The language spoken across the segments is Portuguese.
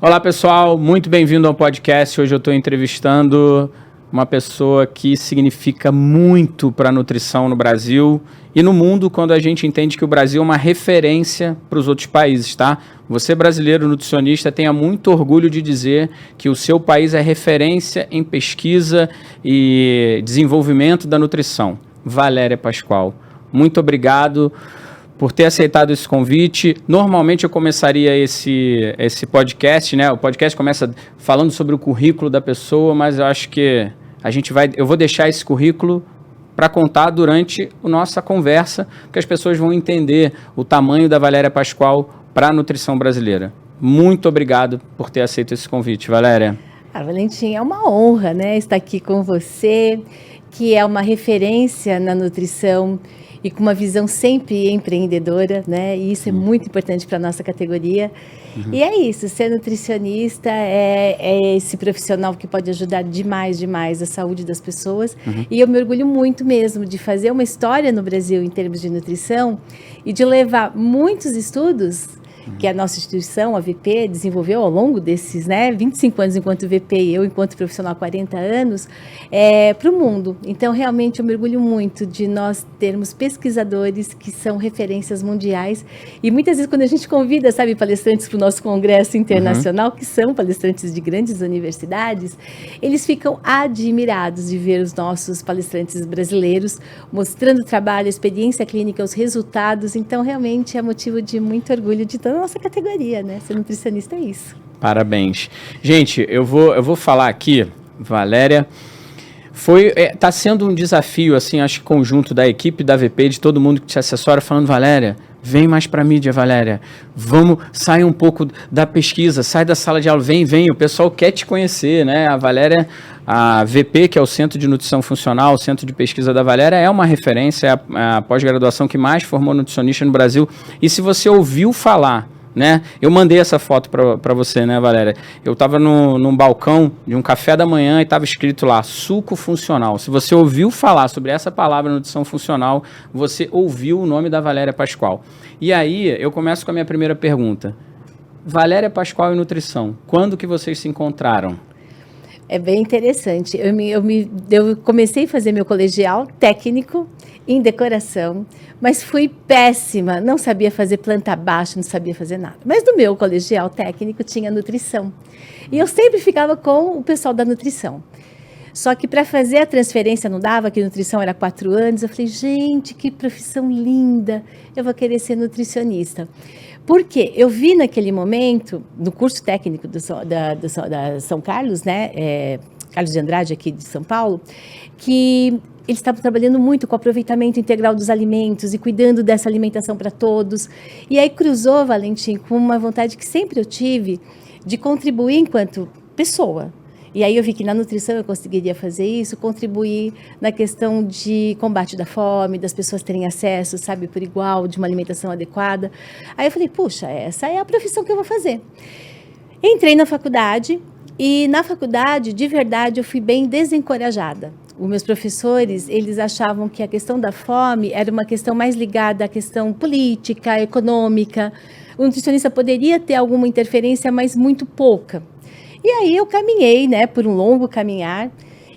Olá, pessoal, muito bem-vindo ao podcast. Hoje eu estou entrevistando uma pessoa que significa muito para a nutrição no Brasil e no mundo, quando a gente entende que o Brasil é uma referência para os outros países, tá? Você, brasileiro nutricionista, tenha muito orgulho de dizer que o seu país é referência em pesquisa e desenvolvimento da nutrição. Valéria Pascoal, muito obrigado por ter aceitado esse convite. Normalmente eu começaria esse podcast, né? O podcast começa falando sobre o currículo da pessoa, mas eu acho que eu vou deixar esse currículo para contar durante a nossa conversa, porque as pessoas vão entender o tamanho da Valéria Pascoal para a nutrição brasileira. Muito obrigado por ter aceito esse convite, Valéria. Valentim, é uma honra, né, estar aqui com você, que é uma referência na nutrição e com uma visão sempre empreendedora, né? E isso é muito importante para a nossa categoria. E é isso, ser nutricionista é esse profissional que pode ajudar demais a saúde das pessoas. E eu me orgulho muito mesmo de fazer uma história no Brasil em termos de nutrição e de levar muitos estudos que a nossa instituição, a VP, desenvolveu ao longo desses 25 anos enquanto VP e eu enquanto profissional há 40 anos, para o mundo. Então, realmente, eu me orgulho muito de nós termos pesquisadores que são referências mundiais. E muitas vezes, quando a gente convida, palestrantes para o nosso congresso internacional, que são palestrantes de grandes universidades, eles ficam admirados de ver os nossos palestrantes brasileiros mostrando o trabalho, a experiência clínica, os resultados. Então, realmente, é motivo de muito orgulho de toda a nossa categoria, né? Ser nutricionista é isso. Parabéns. Gente, eu vou falar aqui, Valéria, tá sendo um desafio, assim, acho que conjunto da equipe da VP, de todo mundo que te assessora, falando, Valéria, vem mais para a mídia, Valéria, sai um pouco da pesquisa, sai da sala de aula, vem, o pessoal quer te conhecer, né? A Valéria, a VP, que é o Centro de Nutrição Funcional, o Centro de Pesquisa da Valéria, é uma referência, é a pós-graduação que mais formou nutricionista no Brasil. E se você ouviu falar, né? Eu mandei essa foto para você, né, Valéria? Eu estava num balcão de um café da manhã e estava escrito lá, suco funcional. Se você ouviu falar sobre essa palavra nutrição funcional, você ouviu o nome da Valéria Pascoal. E aí, eu começo com a minha primeira pergunta. Valéria Pascoal e nutrição, quando que vocês se encontraram? É bem interessante. Eu comecei a fazer meu colegial técnico em decoração, mas fui péssima. Não sabia fazer planta baixa, não sabia fazer nada. Mas no meu colegial técnico tinha nutrição. E eu sempre ficava com o pessoal da nutrição. Só que para fazer a transferência não dava, que nutrição era 4 anos. Eu falei, gente, que profissão linda. Eu vou querer ser nutricionista. Porque eu vi naquele momento, no curso técnico da São Carlos, né, Carlos de Andrade, aqui de São Paulo, que eles estavam trabalhando muito com o aproveitamento integral dos alimentos e cuidando dessa alimentação para todos. E aí cruzou, Valentim, com uma vontade que sempre eu tive de contribuir enquanto pessoa. E aí eu vi que na nutrição eu conseguiria fazer isso, contribuir na questão de combate da fome, das pessoas terem acesso, por igual, de uma alimentação adequada. Aí eu falei, puxa, essa é a profissão que eu vou fazer. Entrei na faculdade e na faculdade, de verdade, eu fui bem desencorajada. Os meus professores, eles achavam que a questão da fome era uma questão mais ligada à questão política, econômica. O nutricionista poderia ter alguma interferência, mas muito pouca. E aí eu caminhei, né, por um longo caminhar,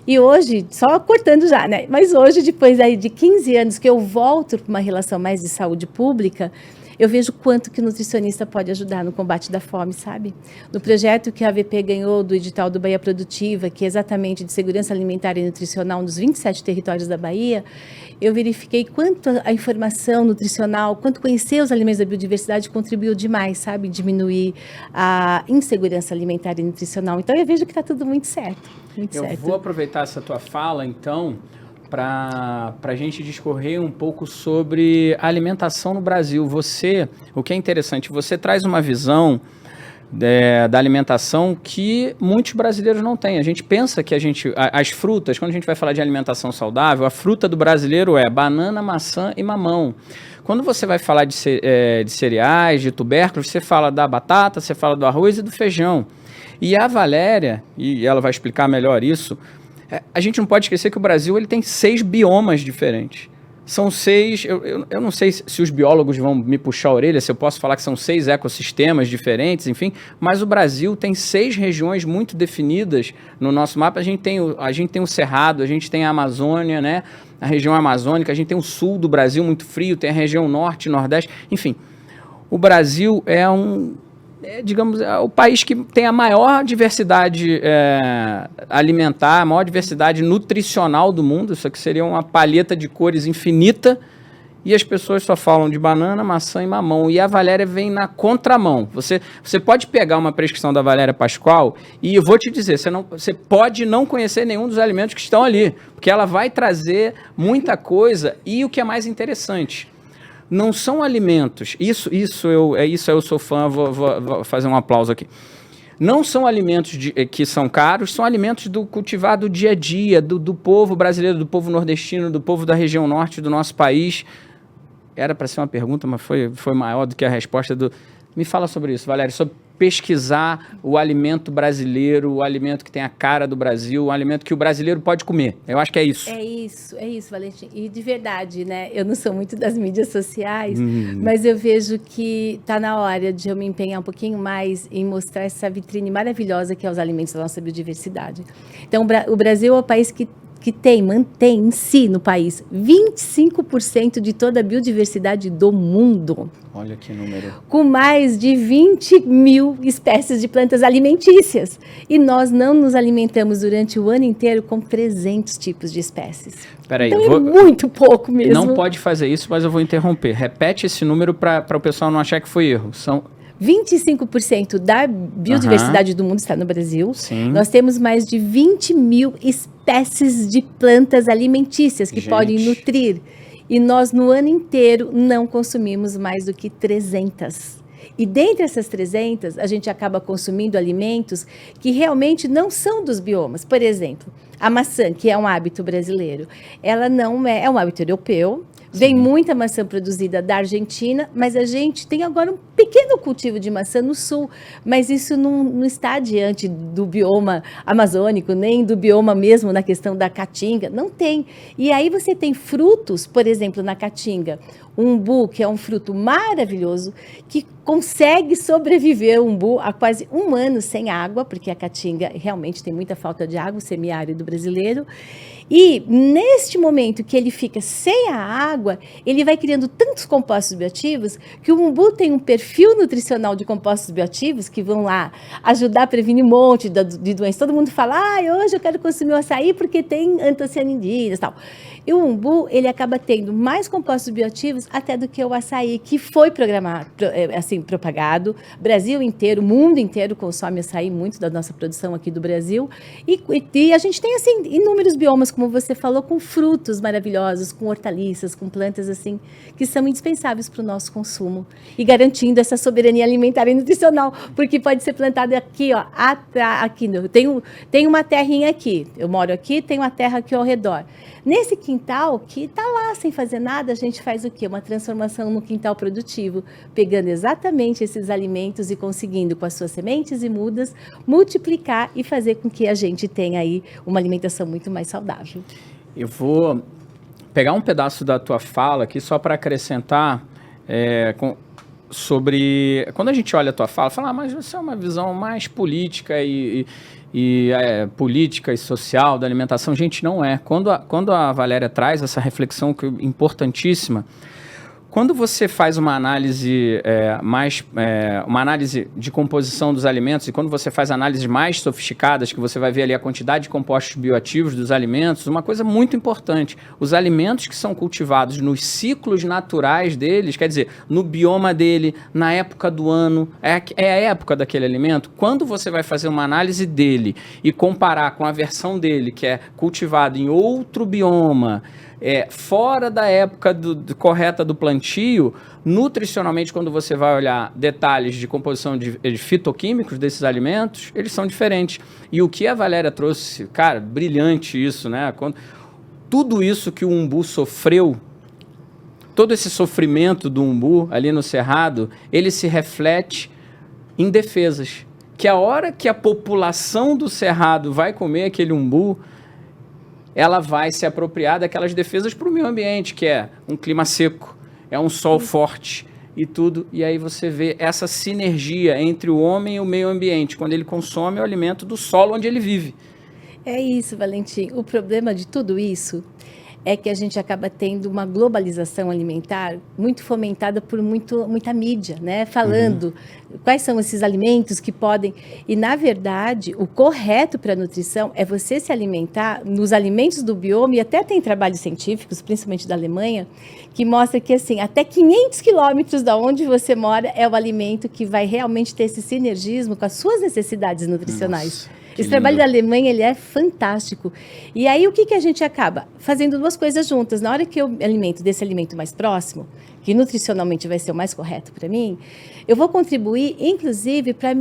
e hoje, só cortando já, né, mas hoje, depois aí de 15 anos que eu volto para uma relação mais de saúde pública, eu vejo quanto que o nutricionista pode ajudar no combate da fome, No projeto que a AVP ganhou do edital do Bahia Produtiva, que é exatamente de segurança alimentar e nutricional nos 27 territórios da Bahia, eu verifiquei quanto a informação nutricional, quanto conhecer os alimentos da biodiversidade contribuiu demais, Diminuir a insegurança alimentar e nutricional. Então, eu vejo que está tudo muito certo. Eu vou aproveitar essa tua fala, então, para a gente discorrer um pouco sobre a alimentação no Brasil. O que é interessante, você traz uma visão da alimentação que muitos brasileiros não têm. A gente pensa que as frutas, quando a gente vai falar de alimentação saudável, a fruta do brasileiro é banana, maçã e mamão. Quando você vai falar de cereais, de tubérculos, você fala da batata, você fala do arroz e do feijão. E a Valéria, e ela vai explicar melhor isso, a gente não pode esquecer que o Brasil ele tem 6 biomas diferentes. São 6, eu não sei se os biólogos vão me puxar a orelha, se eu posso falar que são 6 ecossistemas diferentes, enfim, mas o Brasil tem 6 regiões muito definidas no nosso mapa. A gente tem o Cerrado, a gente tem a Amazônia, né? A região amazônica, a gente tem o sul do Brasil muito frio, tem a região norte, nordeste, enfim. O Brasil digamos, o país que tem a maior diversidade alimentar, a maior diversidade nutricional do mundo. Isso aqui seria uma palheta de cores infinita, e as pessoas só falam de banana, maçã e mamão, e a Valéria vem na contramão. Você pode pegar uma prescrição da Valéria Pascoal, e eu vou te dizer, você pode não conhecer nenhum dos alimentos que estão ali, porque ela vai trazer muita coisa, e o que é mais interessante, não são alimentos, isso eu sou fã, vou fazer um aplauso aqui. Não são alimentos que são caros, são alimentos do cultivado dia a dia, do povo brasileiro, do povo nordestino, do povo da região norte do nosso país. Era para ser uma pergunta, mas foi maior do que a resposta. Me fala sobre isso, Valéria, sobre pesquisar o alimento brasileiro, o alimento que tem a cara do Brasil, o alimento que o brasileiro pode comer. Eu acho que é isso. É isso, Valentim. E de verdade, né? Eu não sou muito das mídias sociais, mas eu vejo que está na hora de eu me empenhar um pouquinho mais em mostrar essa vitrine maravilhosa que é os alimentos da nossa biodiversidade. Então, o Brasil é o país que mantém em si, no país, 25% de toda a biodiversidade do mundo. Olha que número. Com mais de 20 mil espécies de plantas alimentícias. E nós não nos alimentamos durante o ano inteiro com 300 tipos de espécies. Peraí, então muito pouco mesmo. Não pode fazer isso, mas eu vou interromper. Repete esse número para o pessoal não achar que foi erro. São 25% da biodiversidade do mundo está no Brasil. Sim. Nós temos mais de 20 mil espécies de plantas alimentícias que podem nutrir. E nós, no ano inteiro, não consumimos mais do que 300. E dentre essas 300, a gente acaba consumindo alimentos que realmente não são dos biomas. Por exemplo, a maçã, que é um hábito brasileiro, ela não é um hábito europeu. Vem muita maçã produzida da Argentina, mas a gente tem agora um pequeno cultivo de maçã no sul, mas isso não está diante do bioma amazônico, nem do bioma mesmo na questão da caatinga, não tem. E aí você tem frutos, por exemplo, na caatinga, o umbu, que é um fruto maravilhoso, que consegue sobreviver o umbu há quase 1 ano sem água, porque a caatinga realmente tem muita falta de água, o semiárido brasileiro. E neste momento que ele fica sem a água, ele vai criando tantos compostos bioativos que o umbu tem um perfil nutricional de compostos bioativos que vão lá ajudar a prevenir um monte de doenças. Todo mundo fala, hoje eu quero consumir o açaí porque tem antocianidinas e tal. E o umbu, ele acaba tendo mais compostos bioativos até do que o açaí, que foi propagado. Brasil inteiro, mundo inteiro consome açaí, muito da nossa produção aqui do Brasil. E a gente tem, assim, inúmeros biomas, como você falou, com frutos maravilhosos, com hortaliças, com plantas, assim, que são indispensáveis para o nosso consumo. E garantindo essa soberania alimentar e nutricional, porque pode ser plantado aqui, tem uma terrinha aqui. Eu moro aqui, tem uma terra aqui ao redor. Nesse quintal, que está lá sem fazer nada, a gente faz o quê? Uma transformação no quintal produtivo, pegando exatamente esses alimentos e conseguindo, com as suas sementes e mudas, multiplicar e fazer com que a gente tenha aí uma alimentação muito mais saudável. Eu vou pegar um pedaço da tua fala aqui só para acrescentar sobre... Quando a gente olha a tua fala, mas você é uma visão mais política política e social da alimentação. Gente, não é. Quando a Valéria traz essa reflexão importantíssima, quando você faz uma análise uma análise de composição dos alimentos, e quando você faz análises mais sofisticadas, que você vai ver ali a quantidade de compostos bioativos dos alimentos, uma coisa muito importante, os alimentos que são cultivados nos ciclos naturais deles, quer dizer, no bioma dele, na época do ano, é a época daquele alimento, quando você vai fazer uma análise dele e comparar com a versão dele, que é cultivado em outro bioma, fora da época correta do plantio, nutricionalmente, quando você vai olhar detalhes de composição de fitoquímicos desses alimentos, eles são diferentes. E o que a Valéria trouxe, cara, brilhante isso, né? Tudo isso que o umbu sofreu, todo esse sofrimento do umbu ali no Cerrado, ele se reflete em defesas. Que a hora que a população do Cerrado vai comer aquele umbu, ela vai se apropriar daquelas defesas para o meio ambiente, que é um clima seco, é um sol forte e tudo. E aí você vê essa sinergia entre o homem e o meio ambiente, quando ele consome o alimento do solo onde ele vive. É isso, Valentim. O problema de tudo isso é que a gente acaba tendo uma globalização alimentar muito fomentada por muita mídia, né? Falando quais são esses alimentos que podem... E, na verdade, o correto para a nutrição é você se alimentar nos alimentos do bioma, e até tem trabalhos científicos, principalmente da Alemanha, que mostra que, assim, até 500 quilômetros da onde você mora é o alimento que vai realmente ter esse sinergismo com as suas necessidades nutricionais. Nossa. Esse trabalho da Alemanha, ele é fantástico. E aí, o que a gente acaba? Fazendo duas coisas juntas. Na hora que eu alimento desse alimento mais próximo, que nutricionalmente vai ser o mais correto para mim, eu vou contribuir, inclusive, para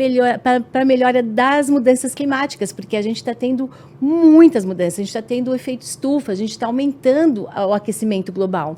a melhora das mudanças climáticas, porque a gente está tendo muitas mudanças, a gente está tendo o efeito estufa, a gente está aumentando o aquecimento global.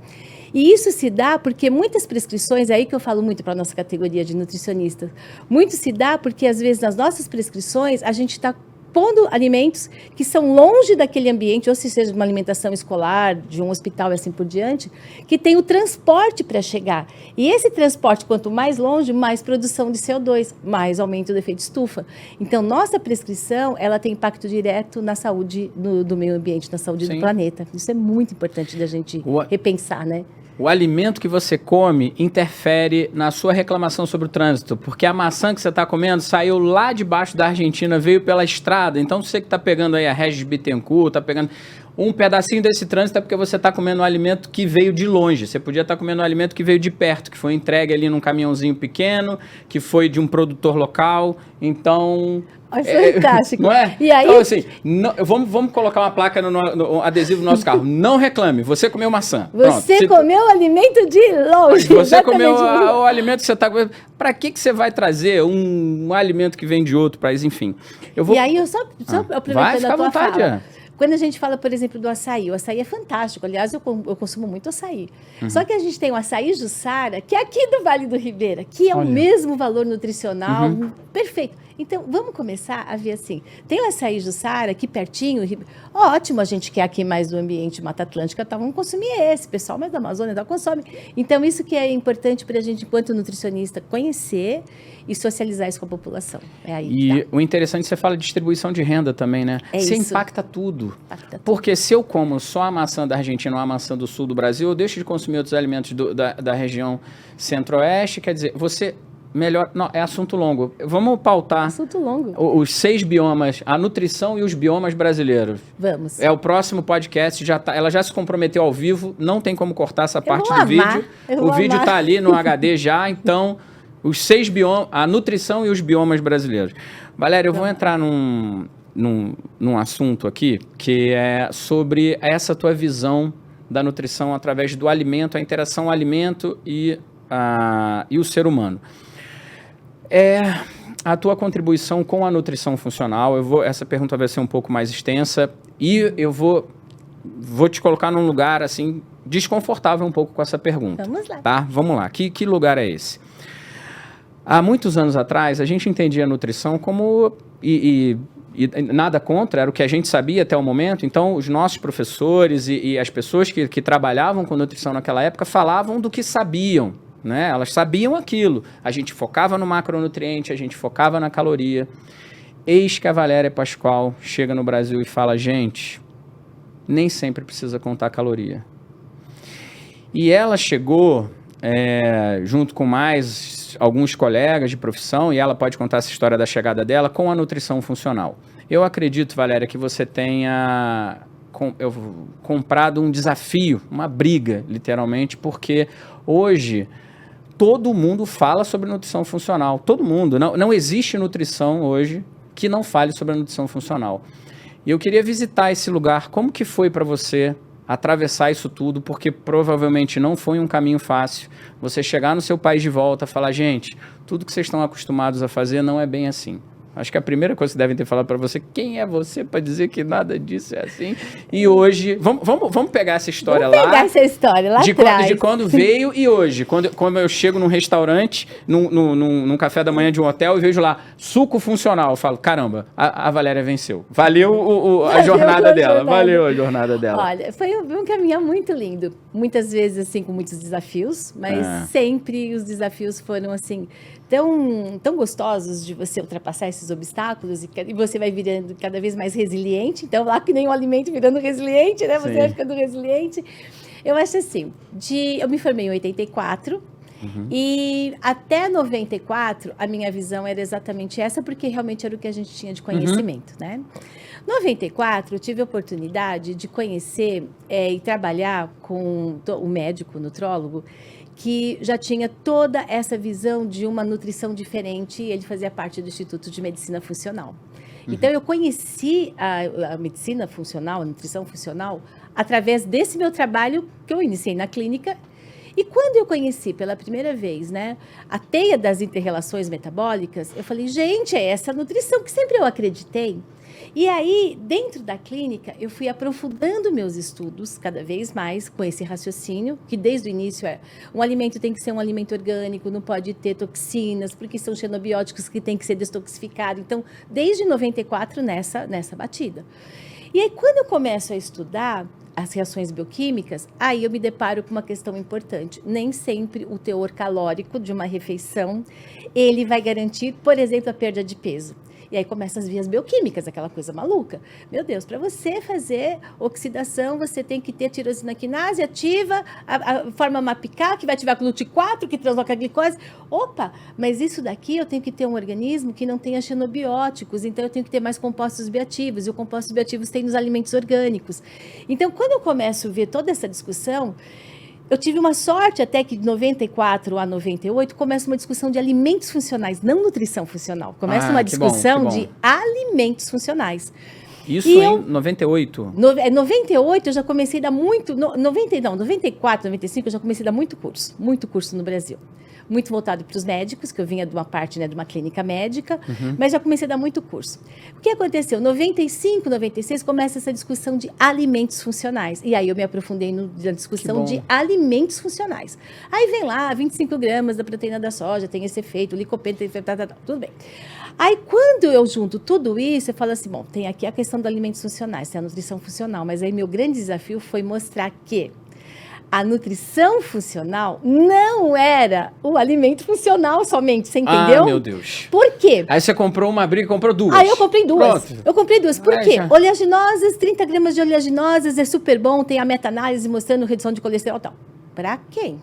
E isso se dá porque muitas prescrições, é aí que eu falo muito para a nossa categoria de nutricionistas, muito se dá porque, às vezes, nas nossas prescrições, a gente está pondo alimentos que são longe daquele ambiente, ou se seja uma alimentação escolar, de um hospital e assim por diante, que tem o transporte para chegar. E esse transporte, quanto mais longe, mais produção de CO2, mais aumento do efeito estufa. Então, nossa prescrição, ela tem impacto direto na saúde do meio ambiente, na saúde do planeta. Isso é muito importante da gente repensar, né? O alimento que você come interfere na sua reclamação sobre o trânsito, porque a maçã que você está comendo saiu lá de baixo da Argentina, veio pela estrada. Então, você que está pegando aí a Regis Bittencourt, está pegando um pedacinho desse trânsito, é porque você está comendo um alimento que veio de longe. Você podia estar comendo um alimento que veio de perto, que foi entregue ali num caminhãozinho pequeno, que foi de um produtor local. Então... É fantástico. Não é? E aí... Então, assim, vamos colocar uma placa no adesivo do nosso carro. Não reclame, você comeu maçã. Você comeu o alimento de longe. Você comeu o alimento que você está comendo. Para que você vai trazer um alimento que vem de outro país? Enfim. E aí, eu só aproveitando a tua fala. É. Quando a gente fala, por exemplo, do açaí, o açaí é fantástico. Aliás, eu consumo muito açaí. Só que a gente tem o açaí Jussara, que é aqui do Vale do Ribeira, que é o mesmo valor nutricional, perfeito. Então, vamos começar a ver assim. Tem o açaí Jussara aqui pertinho. Ótimo, a gente quer aqui mais do ambiente Mata Atlântica, tá, vamos consumir esse. Pessoal mais da Amazônia consome. Então, isso que é importante para a gente, enquanto nutricionista, conhecer e socializar isso com a população. É aí, e o interessante, você fala de distribuição de renda também, né? Você impacta tudo. Porque se eu como só a maçã da Argentina ou a maçã do sul do Brasil, eu deixo de consumir outros alimentos da região centro-oeste, quer dizer, você... Melhor, não, é assunto longo. Vamos pautar assunto longo. Os 6 biomas, a nutrição e os biomas brasileiros. Vamos. É o próximo podcast, ela já se comprometeu ao vivo, não tem como cortar essa parte do vídeo. O vídeo está ali no HD já, então, os 6 biomas, a nutrição e os biomas brasileiros. Valéria, eu vou entrar num assunto aqui, que é sobre essa tua visão da nutrição através do alimento, a interação alimento e o ser humano. A tua contribuição com a nutrição funcional, essa pergunta vai ser um pouco mais extensa e eu vou te colocar num lugar assim desconfortável um pouco com essa pergunta. Vamos lá. Tá? Vamos lá. Que lugar é esse? Há muitos anos atrás, a gente entendia a nutrição como... E nada contra, era o que a gente sabia até o momento. Então, os nossos professores e as pessoas que trabalhavam com nutrição naquela época falavam do que sabiam. Né? Elas sabiam aquilo. A gente focava no macronutriente, a gente focava na caloria. Eis que a Valéria Pascoal chega no Brasil e fala, gente, nem sempre precisa contar caloria. E ela chegou, junto com mais alguns colegas de profissão, e ela pode contar essa história da chegada dela, com a nutrição funcional. Eu acredito, Valéria, que você tenha comprado um desafio, uma briga, literalmente, porque hoje... Todo mundo fala sobre nutrição funcional. Todo mundo. Não existe nutrição hoje que não fale sobre a nutrição funcional. E eu queria visitar esse lugar. Como que foi para você atravessar isso tudo? Porque provavelmente não foi um caminho fácil. Você chegar no seu país de volta e falar, gente, tudo que vocês estão acostumados a fazer não é bem assim. Acho que a primeira coisa que devem ter falado para você, quem é você para dizer que nada disso é assim? E hoje, vamos pegar essa história Vamos pegar essa história lá atrás. De quando veio e hoje. Quando eu chego num restaurante, num café da manhã de um hotel e vejo lá, suco funcional. Eu falo, caramba, a Valéria venceu. Valeu a jornada dela. Valeu a jornada dela. Olha, foi um caminhar muito lindo. Muitas vezes, assim, com muitos desafios, mas sempre os desafios foram, assim, tão gostosos de você ultrapassar esses obstáculos e você vai virando cada vez mais resiliente. Então, lá que nem o alimento virando resiliente, né? Você vai ficando resiliente. Eu acho assim, eu me formei em 84 e até 94 a minha visão era exatamente essa, porque realmente era o que a gente tinha de conhecimento, né? 94 eu tive a oportunidade de conhecer e trabalhar com o médico nutrólogo que já tinha toda essa visão de uma nutrição diferente, e ele fazia parte do Instituto de Medicina Funcional. Então, eu conheci a medicina funcional, a nutrição funcional, através desse meu trabalho que eu iniciei na clínica. E quando eu conheci pela primeira vez, né, a teia das inter-relações metabólicas, eu falei, gente, é essa nutrição que sempre eu acreditei. E aí, dentro da clínica, eu fui aprofundando meus estudos cada vez mais com esse raciocínio, que desde o início um alimento tem que ser um alimento orgânico, não pode ter toxinas, porque são xenobióticos que tem que ser destoxificados. Então, desde 94 nessa batida. E aí, quando eu começo a estudar as reações bioquímicas, aí eu me deparo com uma questão importante. Nem sempre o teor calórico de uma refeição, ele vai garantir, por exemplo, a perda de peso. E aí começam as vias bioquímicas, aquela coisa maluca. Meu Deus, para você fazer oxidação, você tem que ter tirosina quinase ativa, a forma MAPK, que vai ativar GLUT4, que transloca a glicose. Opa, mas isso daqui eu tenho que ter um organismo que não tenha xenobióticos, então eu tenho que ter mais compostos bioativos, e os compostos bioativos tem nos alimentos orgânicos. Então, quando eu começo a ver toda essa discussão, eu tive uma sorte até que de 94 a 98 começa uma discussão de alimentos funcionais, não nutrição funcional. Começa uma discussão de alimentos funcionais. Isso em 98? 98 eu já comecei a dar muito... 94, 95 eu já comecei a dar muito curso no Brasil. Muito voltado para os médicos, que eu vinha de uma parte, né, de uma clínica médica, mas já comecei a dar muito curso. O que aconteceu? 95, 96, começa essa discussão de alimentos funcionais. E aí eu me aprofundei na discussão de alimentos funcionais. Aí vem lá, 25 gramas da proteína da soja, tem esse efeito, o licopeno, tudo bem. Aí quando eu junto tudo isso, eu falo assim, bom, tem aqui a questão dos alimentos funcionais, tem a nutrição funcional, mas aí meu grande desafio foi mostrar que a nutrição funcional não era o alimento funcional somente, você entendeu? Ah, meu Deus. Por quê? Aí você comprou uma briga e comprou duas. Aí eu comprei duas. Pronto. Eu comprei duas. Por quê? Oleaginosas, 30 gramas de oleaginosas é super bom, tem a meta-análise mostrando redução de colesterol e tal. Pra quem?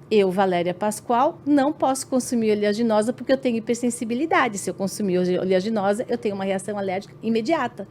Eu, Valéria Pascoal, não posso consumir oleaginosa porque eu tenho hipersensibilidade. Se eu consumir oleaginosa, eu tenho uma reação alérgica imediata.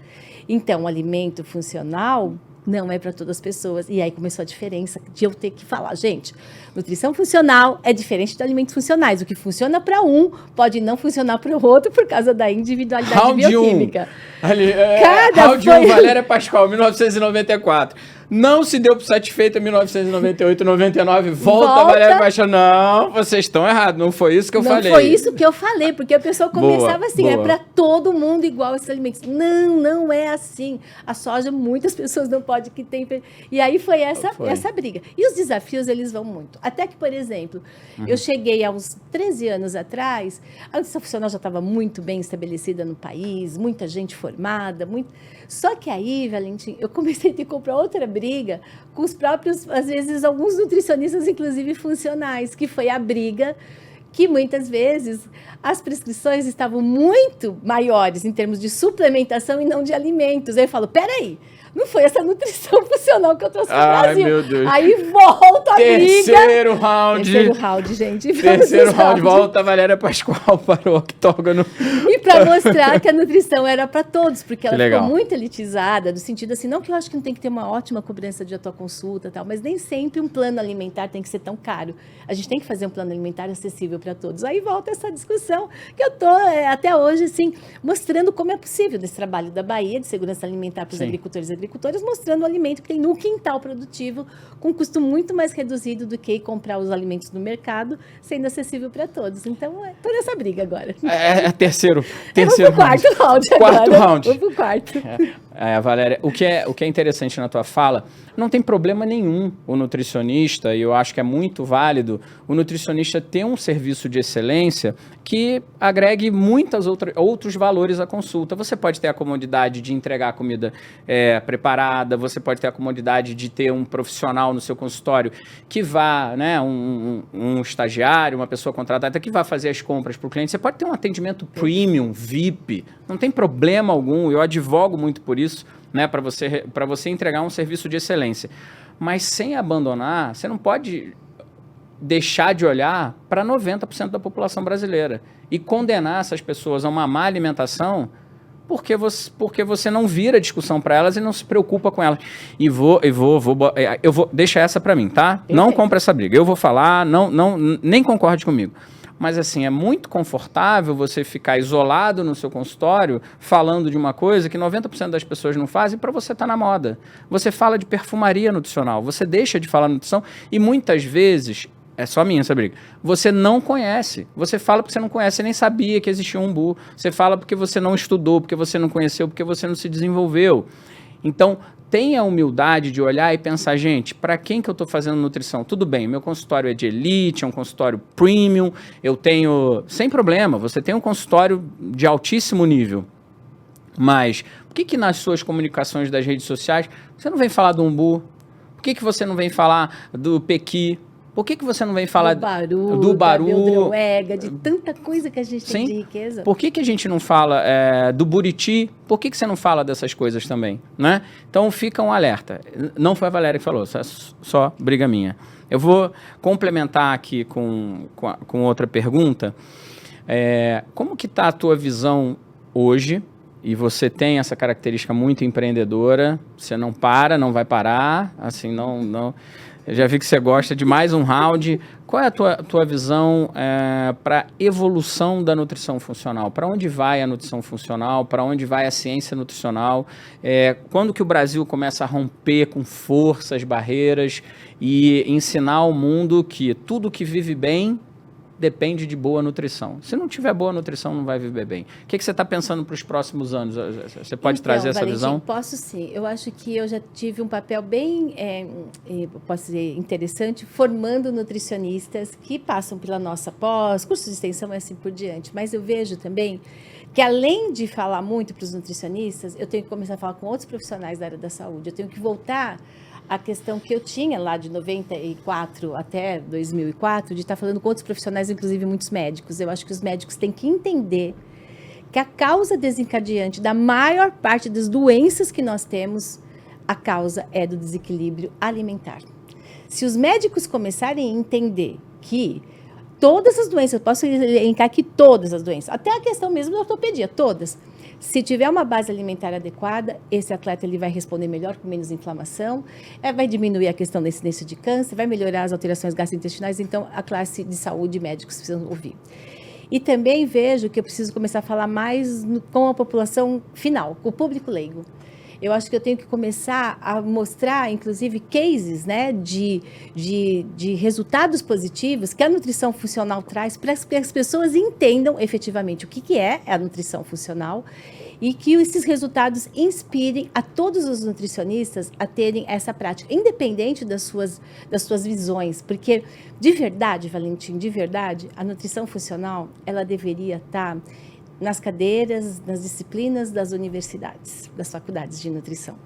Então, o alimento funcional não é para todas as pessoas. E aí começou a diferença de eu ter que falar, gente, nutrição funcional é diferente de alimentos funcionais. O que funciona para um pode não funcionar para o outro por causa da individualidade bioquímica. Round 1, Valéria Pascoal, 1994. Não se deu por satisfeita em 1998, 99. Volta Valéria Pascoal. Não, vocês estão errados. Não foi isso que eu falei. Não foi isso que eu falei, porque a pessoa começava assim, é para todo mundo igual esses alimentos. Não é assim. A soja, muitas pessoas não podem que tem. E aí foi essa briga. E os desafios, eles vão muito. Até que, por exemplo, eu cheguei há uns 13 anos atrás, a nutrição funcional já estava muito bem estabelecida no país, muita gente formada, Só que aí, Valentim, eu comecei a ter que comprar outra briga com os próprios, às vezes, alguns nutricionistas, inclusive funcionais, que foi a briga que muitas vezes as prescrições estavam muito maiores em termos de suplementação e não de alimentos. Aí eu falo, peraí, não foi essa nutrição funcional que eu trouxe para o Brasil. Meu Deus. Aí volta a briga. Terceiro round, gente. Terceiro round, volta a Valéria Pascoal para o octógono. E para mostrar que a nutrição era para todos, porque ela ficou muito elitizada, no sentido assim, não que eu acho que não tem que ter uma ótima cobrança de autoconsulta e tal, mas nem sempre um plano alimentar tem que ser tão caro. A gente tem que fazer um plano alimentar acessível para todos. Aí volta essa discussão que eu estou até hoje, assim, mostrando como é possível nesse trabalho da Bahia de segurança alimentar para os agricultores e agricultores, mostrando o alimento que tem no quintal produtivo, com custo muito mais reduzido do que comprar os alimentos no mercado, sendo acessível para todos. Então, é toda essa briga agora. É terceiro Vamos pro quarto round agora. Quarto round. Vamos pro quarto. Valéria, o que é interessante na tua fala, não tem problema nenhum o nutricionista, e eu acho que é muito válido, o nutricionista ter um serviço de excelência que agregue outros valores à consulta. Você pode ter a comodidade de entregar a comida preparada, você pode ter a comodidade de ter um profissional no seu consultório que vá, né, um estagiário, uma pessoa contratada que vá fazer as compras para o cliente. Você pode ter um atendimento premium, VIP, não tem problema algum, eu advogo muito por isso, né, para você entregar um serviço de excelência. Mas sem abandonar, você não pode deixar de olhar para 90% da população brasileira e condenar essas pessoas a uma má alimentação porque você não vira discussão para elas e não se preocupa com elas. Deixa essa para mim, tá? Não compra essa briga. Eu vou falar, nem concorde comigo. Mas, assim, é muito confortável você ficar isolado no seu consultório falando de uma coisa que 90% das pessoas não fazem para você estar na moda. Você fala de perfumaria nutricional, você deixa de falar nutrição e muitas vezes, é só minha essa briga, você não conhece. Você fala porque você não conhece, você nem sabia que existia um umbu. Você fala porque você não estudou, porque você não conheceu, porque você não se desenvolveu. Então, tenha a humildade de olhar e pensar, gente, para quem que eu estou fazendo nutrição? Tudo bem, meu consultório é de elite, é um consultório premium, eu tenho, sem problema, você tem um consultório de altíssimo nível. Mas, por que nas suas comunicações das redes sociais, você não vem falar do umbu? Por que você não vem falar do pequi? Por que você não vem falar do baru, da beldroega, de tanta coisa que a gente tem de riqueza? Por que a gente não fala do buriti? Por que você não fala dessas coisas também? Né? Então fica um alerta. Não foi a Valéria que falou, só briga minha. Eu vou complementar aqui com outra pergunta. Como que está a tua visão hoje? E você tem essa característica muito empreendedora. Você não vai parar, assim, não. Eu já vi que você gosta de mais um round. Qual é a tua visão para a evolução da nutrição funcional? Para onde vai a nutrição funcional? Para onde vai a ciência nutricional? Quando que o Brasil começa a romper com força as barreiras e ensinar ao mundo que tudo que vive bem depende de boa nutrição. Se não tiver boa nutrição, não vai viver bem. O que você está pensando para os próximos anos? Você pode trazer essa visão? Posso sim. Eu acho que eu já tive um papel bem, posso dizer, interessante, formando nutricionistas que passam pela nossa pós, curso de extensão e assim por diante. Mas eu vejo também que, além de falar muito para os nutricionistas, eu tenho que começar a falar com outros profissionais da área da saúde. Eu tenho que voltar a questão que eu tinha lá de 94 até 2004, de estar falando com outros profissionais, inclusive muitos médicos. Eu acho que os médicos têm que entender que a causa desencadeante da maior parte das doenças que nós temos, a causa é do desequilíbrio alimentar. Se os médicos começarem a entender que todas as doenças, eu posso elencar aqui todas as doenças, até a questão mesmo da ortopedia, todas. Se tiver uma base alimentar adequada, esse atleta ele vai responder melhor, com menos inflamação, vai diminuir a questão da incidência de câncer, vai melhorar as alterações gastrointestinais, então a classe de saúde médicos precisam ouvir. E também vejo que eu preciso começar a falar mais com a população final, com o público leigo. Eu acho que eu tenho que começar a mostrar, inclusive, cases, né, de resultados positivos que a nutrição funcional traz para que as pessoas entendam efetivamente o que é a nutrição funcional e que esses resultados inspirem a todos os nutricionistas a terem essa prática, independente das suas visões. Porque, de verdade, Valentim, de verdade, a nutrição funcional, ela deveria estar nas cadeiras, nas disciplinas das universidades, das faculdades de nutrição.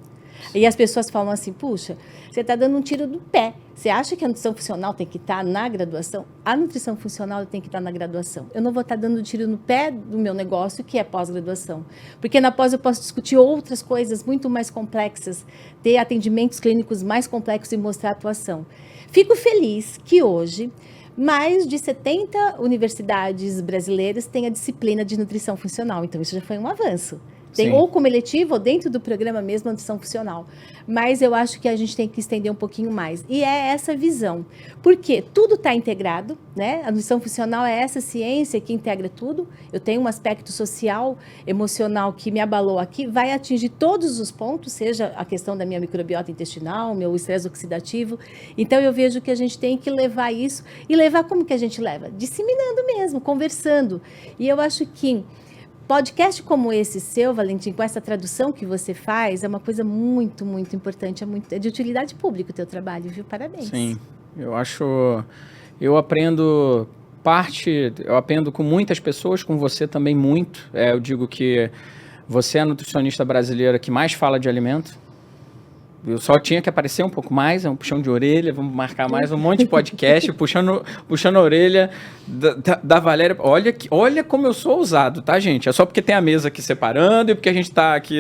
E as pessoas falam assim, puxa, você está dando um tiro no pé. Você acha que a nutrição funcional tem que estar na graduação? A nutrição funcional tem que estar na graduação. Eu não vou estar dando tiro no pé do meu negócio, que é pós-graduação. Porque na pós eu posso discutir outras coisas muito mais complexas, ter atendimentos clínicos mais complexos e mostrar atuação. Fico feliz que hoje mais de 70 universidades brasileiras têm a disciplina de nutrição funcional. Então, isso já foi um avanço. Tem Sim. ou como eletivo ou dentro do programa mesmo, a nutrição funcional. Mas eu acho que a gente tem que estender um pouquinho mais. E é essa visão. Porque tudo está integrado, né? A nutrição funcional é essa ciência que integra tudo. Eu tenho um aspecto social, emocional que me abalou aqui, vai atingir todos os pontos, seja a questão da minha microbiota intestinal, meu estresse oxidativo. Então eu vejo que a gente tem que levar isso. E levar como que a gente leva? Disseminando mesmo, conversando. E eu acho que podcast como esse seu, Valentim, com essa tradução que você faz, é uma coisa muito, muito importante, é de utilidade pública o teu trabalho, viu? Parabéns. Sim, eu aprendo com muitas pessoas, com você também muito. Eu digo que você é a nutricionista brasileira que mais fala de alimento. Eu só tinha que aparecer um pouco mais, é um puxão de orelha, vamos marcar mais um monte de podcast, puxando a orelha da Valéria. Olha como eu sou ousado, tá, gente? É só porque tem a mesa aqui separando e porque a gente tá aqui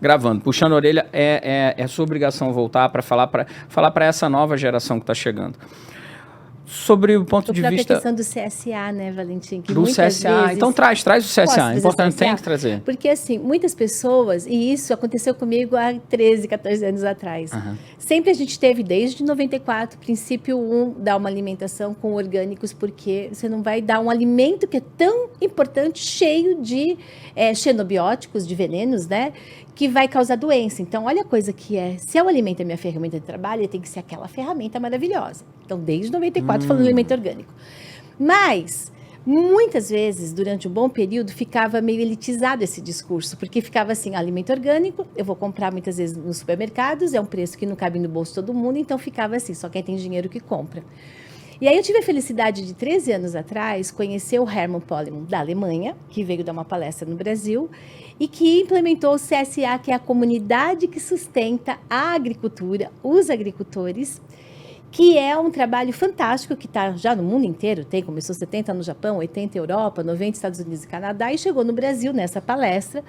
gravando. Puxando a orelha é sua obrigação voltar para falar para essa nova geração que está chegando. Sobre o ponto de vista... A questão do CSA, né, Valentim? Que do CSA. Vezes... Então traz o CSA. É importante, tem que trazer. Porque, assim, muitas pessoas, e isso aconteceu comigo há 13, 14 anos atrás, sempre a gente teve, desde 94, princípio 1, dar uma alimentação com orgânicos, porque você não vai dar um alimento que é tão importante, cheio de xenobióticos, de venenos, né? Que vai causar doença. Então, olha a coisa que é. Se o alimento é minha ferramenta de trabalho, ele tem que ser aquela ferramenta maravilhosa. Então, desde 94, falando de alimento orgânico. Mas, muitas vezes, durante um bom período, ficava meio elitizado esse discurso, porque ficava assim, alimento orgânico, eu vou comprar muitas vezes nos supermercados, é um preço que não cabe no bolso de todo mundo, então ficava assim, só quem tem dinheiro que compra. E aí eu tive a felicidade de, 13 anos atrás, conhecer o Hermann Pollmann, da Alemanha, que veio dar uma palestra no Brasil, e que implementou o CSA, que é a comunidade que sustenta a agricultura, os agricultores, que é um trabalho fantástico, que está já no mundo inteiro, começou 70 no Japão, 80 na Europa, 90 nos Estados Unidos e Canadá, e chegou no Brasil nessa palestra,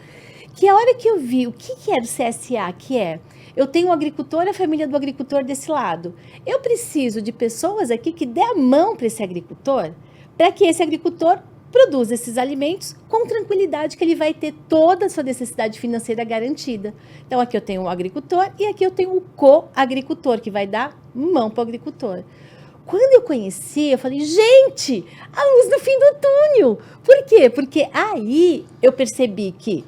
que a hora que eu vi o que era o CSA, que é... Eu tenho um agricultor, a família do agricultor desse lado. Eu preciso de pessoas aqui que dê a mão para esse agricultor, para que esse agricultor produza esses alimentos com tranquilidade, que ele vai ter toda a sua necessidade financeira garantida. Então, aqui eu tenho o agricultor e aqui eu tenho o co-agricultor, que vai dar mão para o agricultor. Quando eu conheci, eu falei, gente, a luz no fim do túnel. Por quê? Porque aí eu percebi que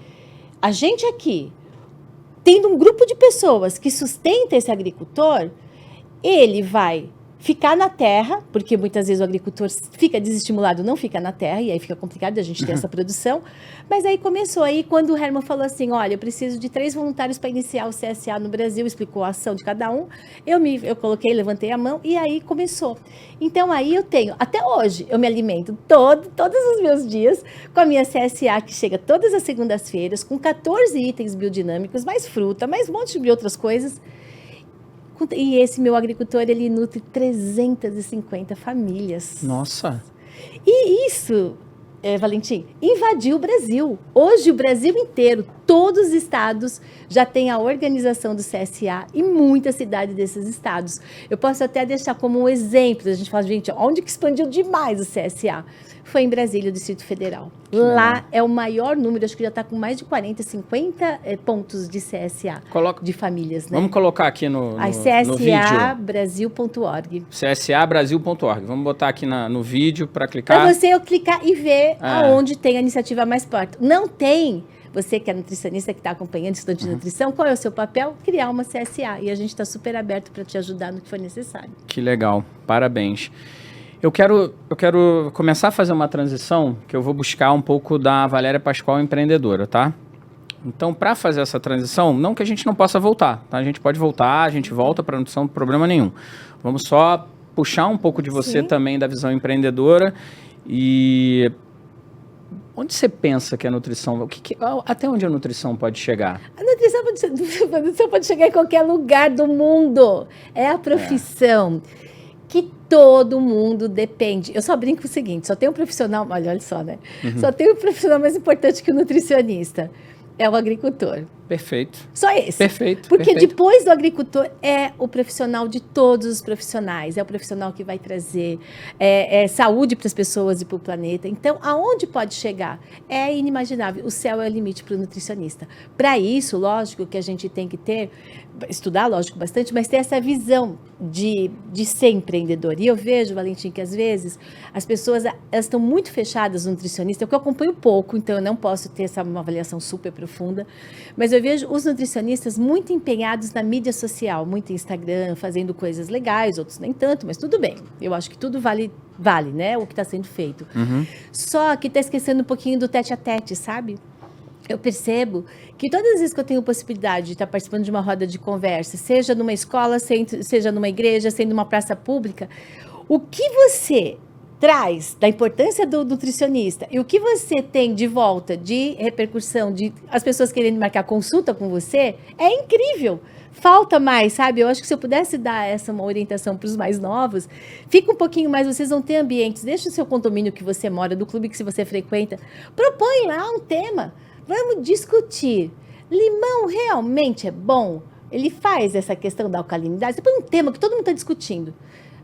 a gente aqui, tendo um grupo de pessoas que sustenta esse agricultor, ele vai ficar na terra, porque muitas vezes o agricultor fica desestimulado, não fica na terra, e aí fica complicado a gente ter essa produção. Mas aí começou, aí quando o Hermann falou assim, olha, eu preciso de 3 voluntários para iniciar o CSA no Brasil, explicou a ação de cada um, eu coloquei, levantei a mão, e aí começou. Então aí eu tenho, até hoje, eu me alimento todos os meus dias com a minha CSA, que chega todas as segundas-feiras, com 14 itens biodinâmicos, mais fruta, mais um monte de outras coisas. E esse meu agricultor, ele nutre 350 famílias. Nossa! E isso, Valentim, invadiu o Brasil. Hoje, o Brasil inteiro, todos os estados já têm a organização do CSA e muitas cidades desses estados. Eu posso até deixar como um exemplo. A gente fala, gente, onde que expandiu demais o CSA? Foi em Brasília, Distrito Federal. Lá é o maior número, acho que já está com mais de 40, 50 pontos de CSA, de famílias. Né? Vamos colocar aqui no vídeo. CSAbrasil.org. CSAbrasil.org. Vamos botar aqui no vídeo para clicar. Para você clicar e ver aonde tem a iniciativa mais perto. Não tem... Você que é nutricionista, que está acompanhando, estudante de nutrição, qual é o seu papel? Criar uma CSA. E a gente está super aberto para te ajudar no que for necessário. Que legal. Parabéns. Eu quero começar a fazer uma transição, que eu vou buscar um pouco da Valéria Pascoal empreendedora, tá? Então, para fazer essa transição, não que a gente não possa voltar, tá? A gente pode voltar, a gente volta para a nutrição, não tem problema nenhum. Vamos só puxar um pouco de você também, da visão empreendedora. E onde você pensa que a nutrição... até onde a nutrição pode chegar? A nutrição pode chegar em qualquer lugar do mundo. É a profissão que todo mundo depende. Eu só brinco o seguinte, só tem um profissional... Olha só, né? Só tem um profissional mais importante que o nutricionista. É o agricultor. Perfeito. Só esse. Perfeito. Porque perfeito. depois do agricultor é o profissional de todos os profissionais, é o profissional que vai trazer saúde para as pessoas e para o planeta. Então, aonde pode chegar? É inimaginável. O céu é o limite para o nutricionista. Para isso, lógico que a gente tem que estudar, lógico, bastante, mas ter essa visão de ser empreendedor. E eu vejo, Valentim, que às vezes as pessoas elas estão muito fechadas no nutricionista, porque eu acompanho pouco, então eu não posso ter uma avaliação super profunda, mas eu vejo os nutricionistas muito empenhados na mídia social, muito em Instagram, fazendo coisas legais, outros nem tanto, mas tudo bem. Eu acho que tudo vale, né, o que está sendo feito. Uhum. Só que está esquecendo um pouquinho do tete a tete, sabe? Eu percebo que todas as vezes que eu tenho possibilidade de estar participando de uma roda de conversa, seja numa escola, seja numa igreja, seja numa praça pública, o que você traz da importância do nutricionista e o que você tem de volta de repercussão, de as pessoas querendo marcar consulta com você, é incrível. Falta mais, sabe? Eu acho que se eu pudesse dar uma orientação para os mais novos, fica um pouquinho mais, vocês vão ter ambientes, deixa o seu condomínio que você mora, do clube que você frequenta, propõe lá um tema. Vamos discutir. Limão realmente é bom? Ele faz essa questão da alcalinidade? Você põe um tema que todo mundo está discutindo.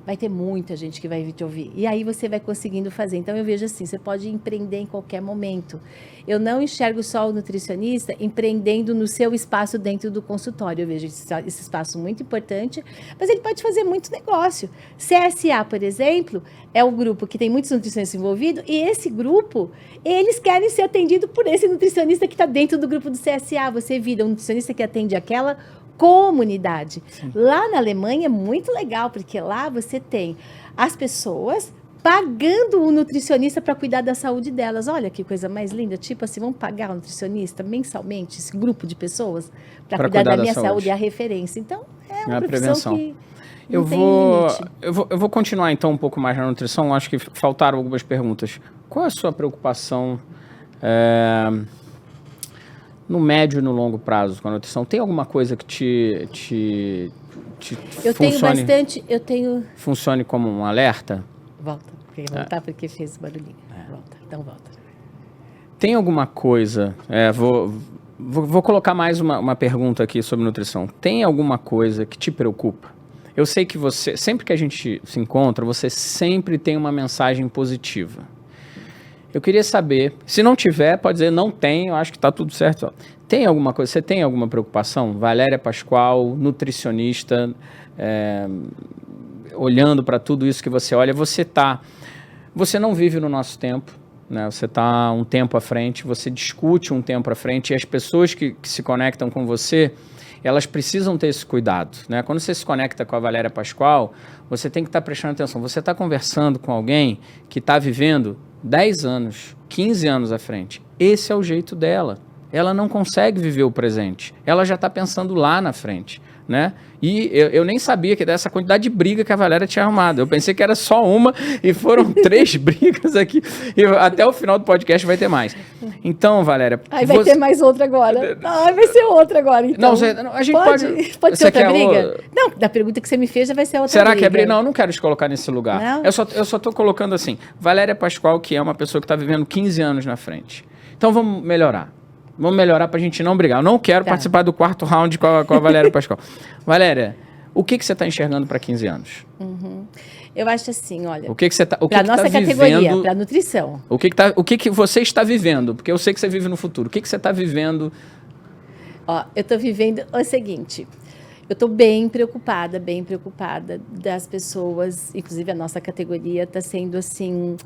Vai ter muita gente que vai vir te ouvir. E aí você vai conseguindo fazer. Então, eu vejo assim, você pode empreender em qualquer momento. Eu não enxergo só o nutricionista empreendendo no seu espaço dentro do consultório. Eu vejo esse espaço muito importante, mas ele pode fazer muito negócio. CSA, por exemplo, é o grupo que tem muitos nutricionistas envolvidos, e esse grupo, eles querem ser atendidos por esse nutricionista que está dentro do grupo do CSA. Você vira um nutricionista que atende aquela comunidade. Sim. Lá na Alemanha é muito legal, porque lá você tem as pessoas pagando um nutricionista para cuidar da saúde delas. Olha que coisa mais linda, tipo assim, vamos pagar um nutricionista mensalmente, esse grupo de pessoas, para cuidar da minha saúde, é a referência. Então, é uma profissão que não tem limite. Eu vou continuar então um pouco mais na nutrição, acho que faltaram algumas perguntas. Qual é a sua preocupação no médio e no longo prazo com a nutrição? Tem alguma coisa que te funcione como um alerta? Volta, porque voltar porque fez barulhinho. Volta, então volta. Tem alguma coisa, vou colocar mais uma pergunta aqui sobre nutrição. Tem alguma coisa que te preocupa? Eu sei que você, sempre que a gente se encontra, você sempre tem uma mensagem positiva. Eu queria saber, se não tiver, pode dizer, não tem, eu acho que está tudo certo. Tem alguma coisa, você tem alguma preocupação? Valéria Pascoal, nutricionista, olhando para tudo isso que você olha, você não vive no nosso tempo, né? Você está um tempo à frente, você discute um tempo à frente, e as pessoas que se conectam com você, elas precisam ter esse cuidado, né? Quando você se conecta com a Valéria Pascoal, você tem que estar prestando atenção. Você está conversando com alguém que está vivendo 10 anos, 15 anos à frente. Esse é o jeito dela. Ela não consegue viver o presente. Ela já está pensando lá na frente, né? E eu nem sabia que dessa quantidade de briga que a Valéria tinha arrumado. Eu pensei que era só uma e foram 3 brigas aqui. E até o final do podcast vai ter mais. Então, Valéria... Aí vai ter mais outra agora. Vai ser outra agora, então. Não, a gente pode ser outra briga? Não, da pergunta que você me fez já vai ser outra briga. Será que é briga? Não, eu não quero te colocar nesse lugar. Não? Eu só estou colocando assim, Valéria Pascoal, que é uma pessoa que está vivendo 15 anos na frente. Então, vamos melhorar. Vamos melhorar para a gente não brigar. Eu não quero participar do 4º round com a Valéria Pascoal. Valéria, o que você está enxergando para 15 anos? Uhum. Eu acho assim, olha... Para a nossa categoria, para a nutrição. O que você está vivendo? Porque eu sei que você vive no futuro. O que você está vivendo? Eu estou vivendo o seguinte... Eu estou bem preocupada das pessoas, inclusive a nossa categoria está sendo assim...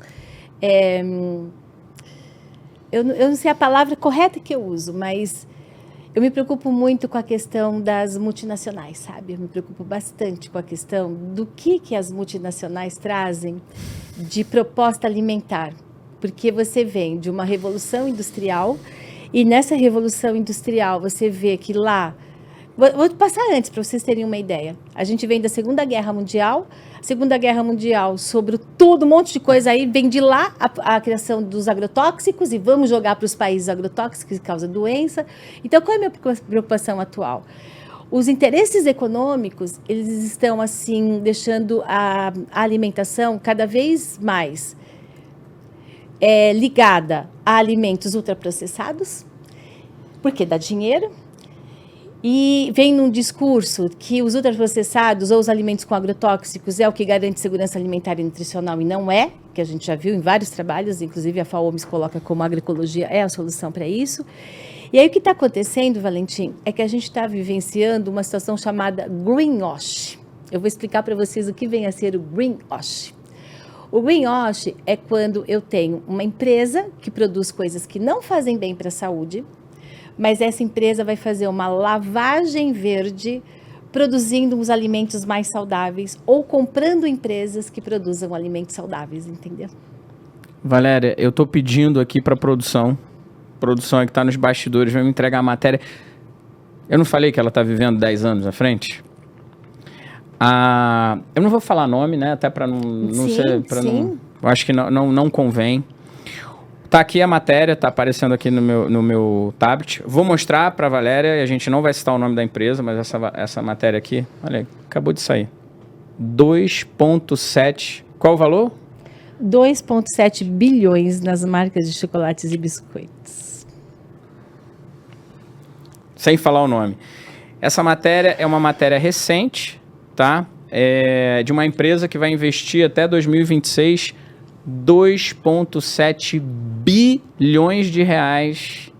Eu não sei a palavra correta que eu uso, mas eu me preocupo muito com a questão das multinacionais, sabe? Eu me preocupo bastante com a questão do que as multinacionais trazem de proposta alimentar. Porque você vem de uma revolução industrial e nessa revolução industrial você vê que lá... Vou passar antes, para vocês terem uma ideia. A gente vem da Segunda Guerra Mundial. Segunda Guerra Mundial, sobre tudo, um monte de coisa aí, vem de lá a criação dos agrotóxicos e vamos jogar para os países agrotóxicos que causam doença. Então, qual é a minha preocupação atual? Os interesses econômicos, eles estão, assim, deixando a alimentação cada vez mais ligada a alimentos ultraprocessados, porque dá dinheiro. E vem num discurso que os ultraprocessados ou os alimentos com agrotóxicos é o que garante segurança alimentar e nutricional, e não é, que a gente já viu em vários trabalhos, inclusive a FAO OMS coloca como a agroecologia é a solução para isso. E aí o que está acontecendo, Valentim, é que a gente está vivenciando uma situação chamada greenwash. Eu vou explicar para vocês o que vem a ser o greenwash. O greenwash é quando eu tenho uma empresa que produz coisas que não fazem bem para a saúde, mas essa empresa vai fazer uma lavagem verde produzindo os alimentos mais saudáveis ou comprando empresas que produzam alimentos saudáveis, entendeu? Valéria, eu estou pedindo aqui para a produção é que está nos bastidores, vai me entregar a matéria. Eu não falei que ela está vivendo 10 anos à frente? Eu não vou falar nome, né? Até para não ser... Não, eu acho que não convém. Tá aqui a matéria, tá aparecendo aqui no meu tablet. Vou mostrar para a Valéria, e a gente não vai citar o nome da empresa, mas essa matéria aqui, olha, acabou de sair. 2,7... Qual o valor? 2,7 bilhões nas marcas de chocolates e biscoitos. Sem falar o nome. Essa matéria é uma matéria recente, tá? De uma empresa que vai investir até 2026 2,7 bilhões de reais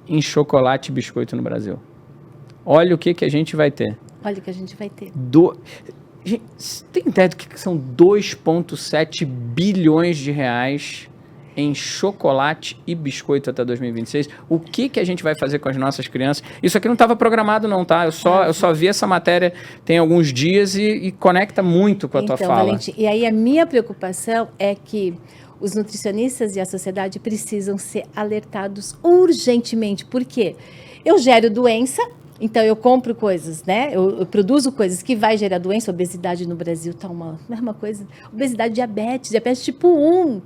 em chocolate e biscoito no Brasil. Olha o que a gente vai ter. Olha o que a gente vai ter. Gente, você tem ideia do que são 2,7 bilhões de reais em chocolate e biscoito até 2026? O que a gente vai fazer com as nossas crianças? Isso aqui não estava programado não, tá? Eu só vi essa matéria tem alguns dias e conecta muito com a tua fala. Valentim, e aí a minha preocupação é que os nutricionistas e a sociedade precisam ser alertados urgentemente. Por quê? Eu gero doença, então eu compro coisas, né? Eu produzo coisas que vai gerar doença. Obesidade no Brasil está uma coisa. Obesidade, diabetes tipo 1.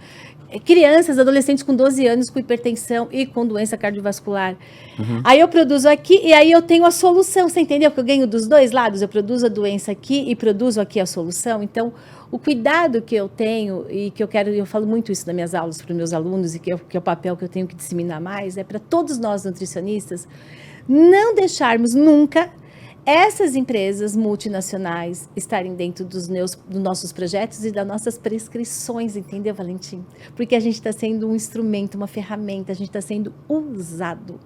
Crianças, adolescentes com 12 anos com hipertensão e com doença cardiovascular. Uhum. Aí eu produzo aqui e aí eu tenho a solução, você entendeu? Porque eu ganho dos dois lados, eu produzo a doença aqui e produzo aqui a solução. Então, o cuidado que eu tenho e que eu falo muito isso nas minhas aulas para os meus alunos e que é o papel que eu tenho que disseminar mais, é para todos nós nutricionistas não deixarmos nunca essas empresas multinacionais estarem dentro dos nossos projetos e das nossas prescrições, entendeu, Valentim? Porque a gente está sendo um instrumento, uma ferramenta, a gente está sendo usado.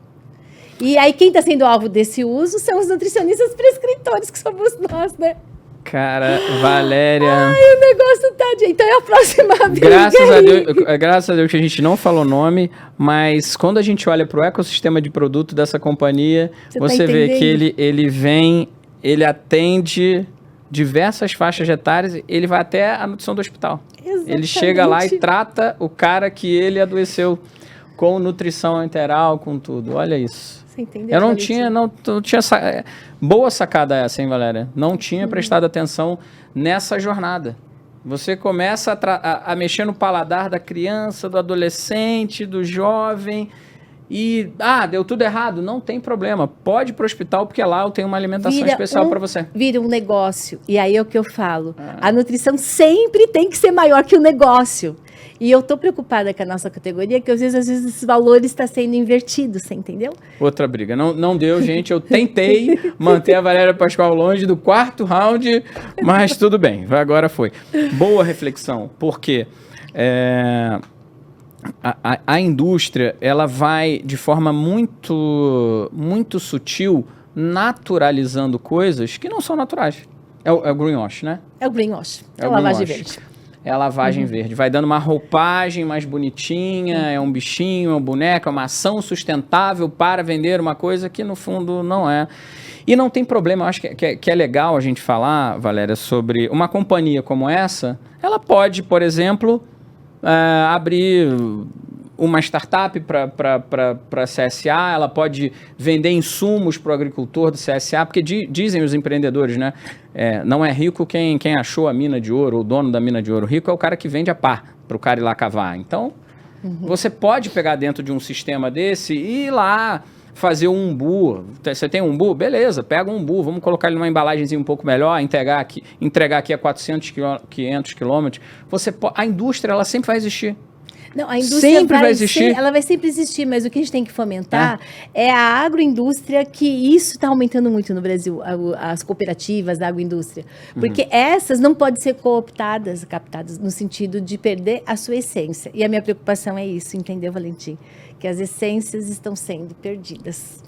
E aí quem está sendo alvo desse uso são os nutricionistas prescritores, que somos nós, né? Cara, Valéria... Ai, o negócio tá... Então é a próxima briga. Graças a Deus que a gente não falou nome, mas quando a gente olha para o ecossistema de produto dessa companhia, você vê que ele atende diversas faixas etárias, ele vai até a nutrição do hospital. Exatamente. Ele chega lá e trata o cara que ele adoeceu com nutrição enteral, com tudo. Olha isso. Você entendeu? Eu não tinha boa sacada essa, hein, Valéria? Não tinha prestado atenção nessa jornada. Você começa a mexer no paladar da criança, do adolescente, do jovem e, deu tudo errado. Não tem problema. Pode ir para o hospital porque lá eu tenho uma alimentação especial para você. Vira um negócio. E aí é o que eu falo. A nutrição sempre tem que ser maior que o negócio. E eu estou preocupada com a nossa categoria, que às vezes esses valores estão sendo invertidos, você entendeu? Outra briga. Não deu, gente. Eu tentei manter a Valéria Pascoal longe do quarto round, mas tudo bem. Agora foi. Boa reflexão, porque a indústria ela vai de forma muito, muito sutil naturalizando coisas que não são naturais. É o greenwash, né? É o greenwash. É a lavagem verde. É a lavagem verde. Vai dando uma roupagem mais bonitinha, é um bichinho, é um boneco, é uma ação sustentável para vender uma coisa que no fundo não é. E não tem problema, eu acho que é legal a gente falar, Valéria, sobre uma companhia como essa, ela pode, por exemplo, abrir uma startup para CSA, ela pode vender insumos para o agricultor do CSA, porque dizem os empreendedores, né? Não é rico quem achou a mina de ouro, o dono da mina de ouro. Rico é o cara que vende a pá para o cara ir lá cavar. Então, você pode pegar dentro de um sistema desse e ir lá fazer um umbu. Você tem um umbu? Beleza, pega um umbu, vamos colocar ele numa embalagenzinha um pouco melhor, entregar aqui a 400, 500 quilômetros. A indústria, ela sempre vai existir. Não, a indústria sempre vai existir. Ela vai sempre existir, mas o que a gente tem que fomentar é a agroindústria, que isso está aumentando muito no Brasil, as cooperativas da agroindústria. Porque essas não podem ser cooptadas, captadas, no sentido de perder a sua essência. E a minha preocupação é isso, entendeu, Valentim? Que as essências estão sendo perdidas.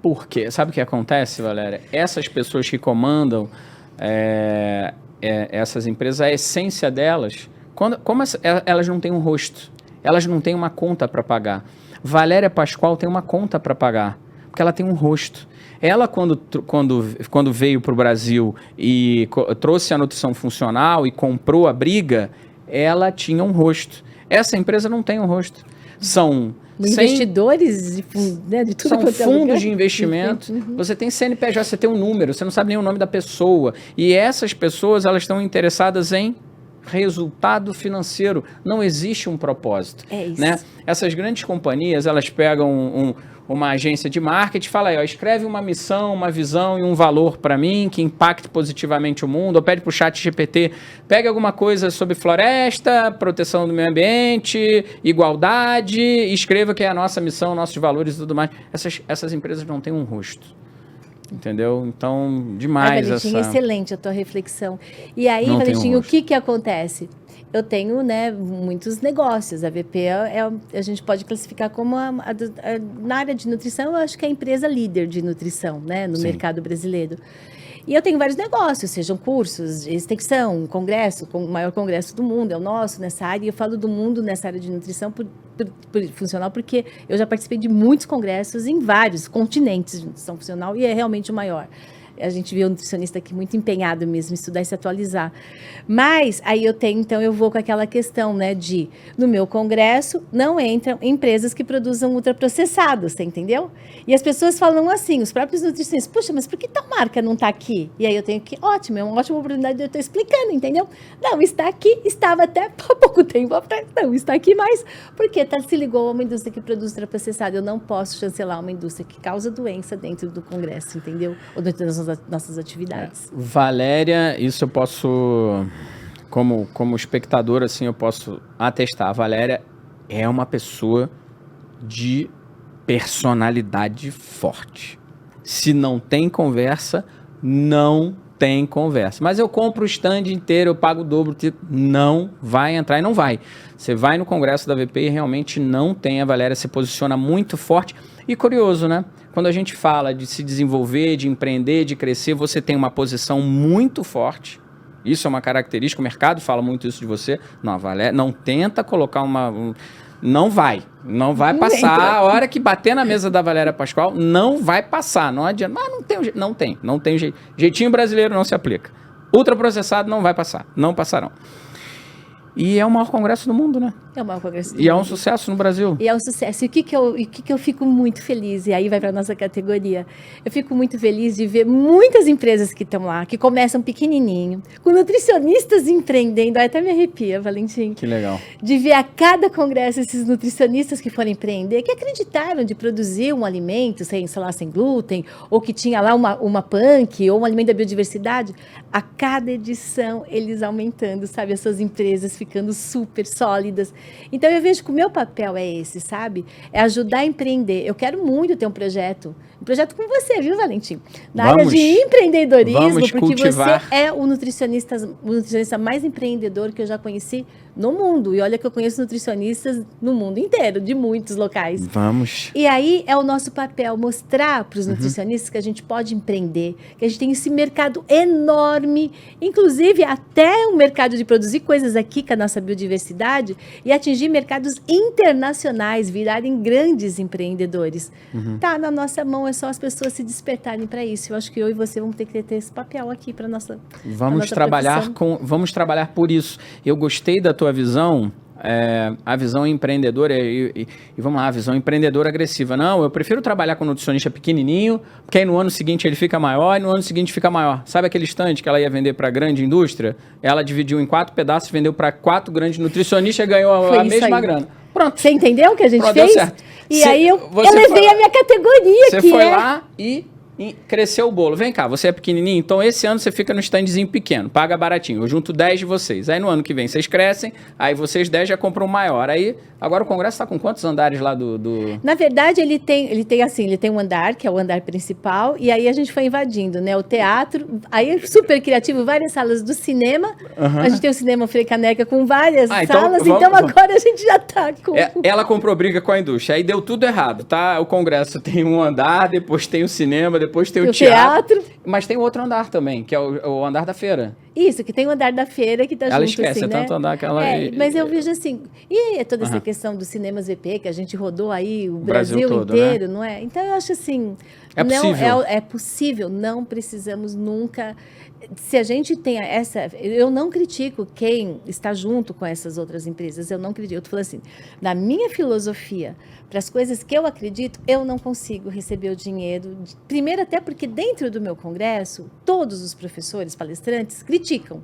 Por quê? Sabe o que acontece, Valéria? Essas pessoas que comandam essas empresas, a essência delas, como elas não têm um rosto, elas não têm uma conta para pagar. Valéria Pascoal tem uma conta para pagar, porque ela tem um rosto. Ela, quando veio para o Brasil e trouxe a nutrição funcional e comprou a Briga, ela tinha um rosto. Essa empresa não tem um rosto. São investidores de tudo. São fundos de investimento. Você tem CNPJ, você tem um número, você não sabe nem o nome da pessoa. E essas pessoas, elas estão interessadas em resultado financeiro. Não existe um propósito. É isso. Né? Essas grandes companhias, elas pegam uma agência de marketing e fala aí, ó, escreve uma missão, uma visão e um valor para mim que impacte positivamente o mundo, ou pede para o chat GPT, pega alguma coisa sobre floresta, proteção do meio ambiente, igualdade, e escreva que é a nossa missão, nossos valores e tudo mais. Essas empresas não têm um rosto. Entendeu? Então, demais Valentim, excelente a tua reflexão. E aí, Valentim, o que acontece? Eu tenho, né, muitos negócios. A VP a gente pode classificar como na área de nutrição, eu acho que é a empresa líder de nutrição, né, no mercado brasileiro. E eu tenho vários negócios, sejam cursos, extensão, congresso, o maior congresso do mundo é o nosso nessa área. E eu falo do mundo nessa área de nutrição funcional porque eu já participei de muitos congressos em vários continentes de nutrição funcional e é realmente o maior. A gente vê o nutricionista aqui muito empenhado mesmo em estudar e se atualizar. Mas aí eu vou com aquela questão, né, no meu congresso não entram empresas que produzam ultraprocessados, você entendeu? E as pessoas falam assim, os próprios nutricionistas, puxa, mas por que tal marca não está aqui? E aí eu tenho que, ótimo, é uma ótima oportunidade de eu estar explicando, entendeu? Não, está aqui, estava até há pouco tempo atrás, não, está aqui mais, porque se ligou a uma indústria que produz ultraprocessado, eu não posso chancelar uma indústria que causa doença dentro do congresso, entendeu? Ou dentro das nossas atividades. Valéria, isso eu posso, como espectador, assim, eu posso atestar. A Valéria é uma pessoa de personalidade forte. Se não tem conversa, não tem conversa. Mas eu compro o stand inteiro, eu pago o dobro, não vai entrar e não vai. Você vai no congresso da VP e realmente não tem. A Valéria se posiciona muito forte. E curioso, né? Quando a gente fala de se desenvolver, de empreender, de crescer, você tem uma posição muito forte. Isso é uma característica, o mercado fala muito isso de você. Não, Valéria, não tenta colocar não vai passar. A hora que bater na mesa da Valéria Pascoal, não vai passar. Não adianta. Mas não tem jeito. Jeitinho brasileiro não se aplica. Ultraprocessado não vai passar. Não passarão. E é o maior congresso do mundo, né? É o maior congresso do mundo. E é um sucesso no Brasil. E é um sucesso. E o que eu fico muito feliz, e aí vai para a nossa categoria, eu fico muito feliz de ver muitas empresas que estão lá, que começam pequenininho, com nutricionistas empreendendo, até me arrepia, Valentim. Que legal. De ver a cada congresso esses nutricionistas que foram empreender, que acreditaram de produzir um alimento, sei lá, sem glúten, ou que tinha lá uma punk, ou um alimento da biodiversidade, a cada edição eles aumentando, sabe, as suas empresas ficando super sólidas. Então, eu vejo que o meu papel é esse, sabe? É ajudar a empreender. Eu quero muito ter um projeto com você, viu, Valentim? Na área de empreendedorismo, porque você é o nutricionista mais empreendedor que eu já conheci no mundo. E olha que eu conheço nutricionistas no mundo inteiro, de muitos locais. Vamos. E aí é o nosso papel mostrar para os nutricionistas que a gente pode empreender, que a gente tem esse mercado enorme, inclusive até um mercado de produzir coisas aqui com a nossa biodiversidade e atingir mercados internacionais, virarem grandes empreendedores. Tá na nossa mão, é só as pessoas se despertarem para isso. Eu acho que eu e você vamos ter que ter esse papel aqui para nossa Vamos trabalhar por isso. Eu gostei da tua visão, a visão empreendedora e vamos lá, a visão empreendedora agressiva. Não, eu prefiro trabalhar com um nutricionista pequenininho, porque aí no ano seguinte ele fica maior e no ano seguinte fica maior. Sabe aquele estande que ela ia vender para grande indústria? Ela dividiu em 4 pedaços, vendeu para 4 grandes nutricionistas e ganhou a mesma grana. Pronto. Você entendeu o que a gente fez? Deu certo. E aí eu levei a minha categoria. Você foi lá e cresceu o bolo. Vem cá, você é pequenininho, então esse ano você fica no standzinho pequeno, paga baratinho. Eu junto 10 de vocês. Aí no ano que vem vocês crescem, aí vocês 10 já compram um maior. Aí, agora o congresso está com quantos andares lá do... Na verdade, ele tem um andar, que é o andar principal, e aí a gente foi invadindo, né? O teatro, aí é super criativo, várias salas do cinema. A gente tem o cinema Frei Caneca com várias salas, então agora a gente já tá com... Ela comprou briga com a indústria, aí deu tudo errado, tá? O congresso tem um andar, depois tem o cinema, depois tem o teatro. Mas tem outro andar também, que é o andar da feira. Isso, que tem o andar da feira que tá ela junto, esquece, assim, é tanto andar que ela... mas eu vejo assim, e toda essa questão dos cinemas VP, que a gente rodou aí o Brasil todo, inteiro, né? não é? Então eu acho assim... É possível. É possível, não precisamos nunca... Se a gente tem essa... Eu não critico quem está junto com essas outras empresas, eu não critico. Eu tô falando assim, na minha filosofia, para as coisas que eu acredito, eu não consigo receber o dinheiro. Primeiro até porque dentro do meu congresso, todos os professores, palestrantes, criticam.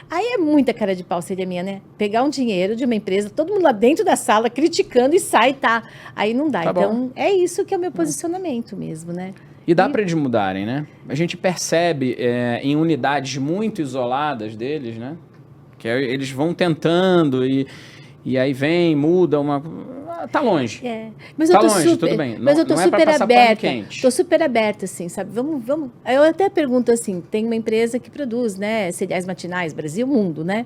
Aí é muita cara de pau, seria minha, né? Pegar um dinheiro de uma empresa, todo mundo lá dentro da sala criticando e sai, tá? Aí não dá. Tá então, bom. É isso que é o meu posicionamento mesmo, né? E dá para eles mudarem, né? A gente percebe em unidades muito isoladas deles, né? Que eles vão tentando e aí vem, muda uma... Tá longe. Mas tá eu tô longe, super, tudo bem. Mas eu tô não super é pra aberta. quente. Tô super aberta, assim, sabe? Vamos. Eu até pergunto assim: tem uma empresa que produz, né? Cereais matinais, Brasil, mundo, né?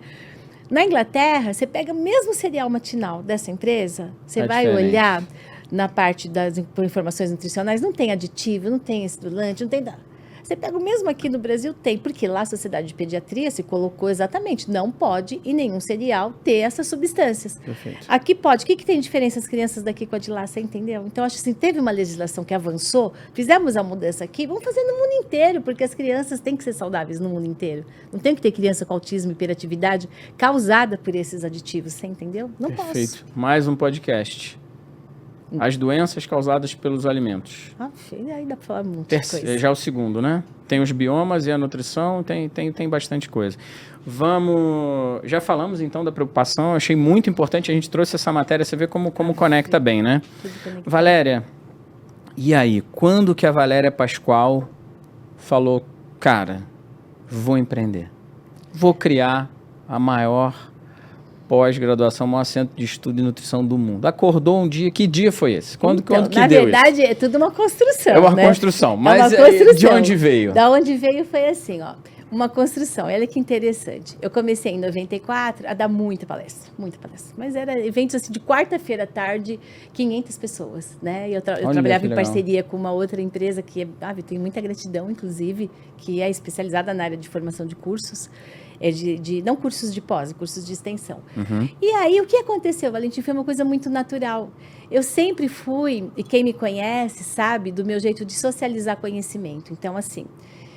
Na Inglaterra, você pega mesmo cereal matinal dessa empresa, você vai diferente. olhar na parte das informações nutricionais, não tem aditivo, não tem estimulante, não tem nada. Você pega o mesmo aqui no Brasil, tem, porque lá a Sociedade de Pediatria se colocou exatamente, não pode em nenhum cereal ter essas substâncias. Perfeito. Aqui pode. O que tem diferença as crianças daqui com a de lá, você entendeu? Então, acho assim, teve uma legislação que avançou, fizemos a mudança aqui, vamos fazer no mundo inteiro, porque as crianças têm que ser saudáveis no mundo inteiro. Não tem que ter criança com autismo e hiperatividade causada por esses aditivos, você entendeu? Não Perfeito. posso. Mais um podcast. As doenças causadas pelos alimentos. Aí dá para falar muita coisa. Já é o segundo, né? Tem os biomas e a nutrição, tem bastante coisa. Já falamos então da preocupação, achei muito importante, a gente trouxe essa matéria, você vê como conecta bem, né? Valéria, e aí, quando que a Valéria Pascoal falou, cara, vou empreender, vou criar a maior pós-graduação, maior centro de estudo e nutrição do mundo. Acordou um dia, que dia foi esse? Quando que na deu verdade, isso? É tudo uma construção, É uma né? construção, mas uma construção. De onde veio? Da onde veio foi assim, ó, uma construção. Olha que interessante. Eu comecei em 94 a dar muita palestra. Mas era eventos assim de quarta-feira à tarde, 500 pessoas, né? Eu trabalhava em parceria com uma outra empresa que tem muita gratidão, inclusive, que é especializada na área de formação de cursos. Não cursos de pós, cursos de extensão. E aí, o que aconteceu, Valentim, foi uma coisa muito natural. Eu sempre fui, e quem me conhece sabe, do meu jeito de socializar conhecimento. Então, assim,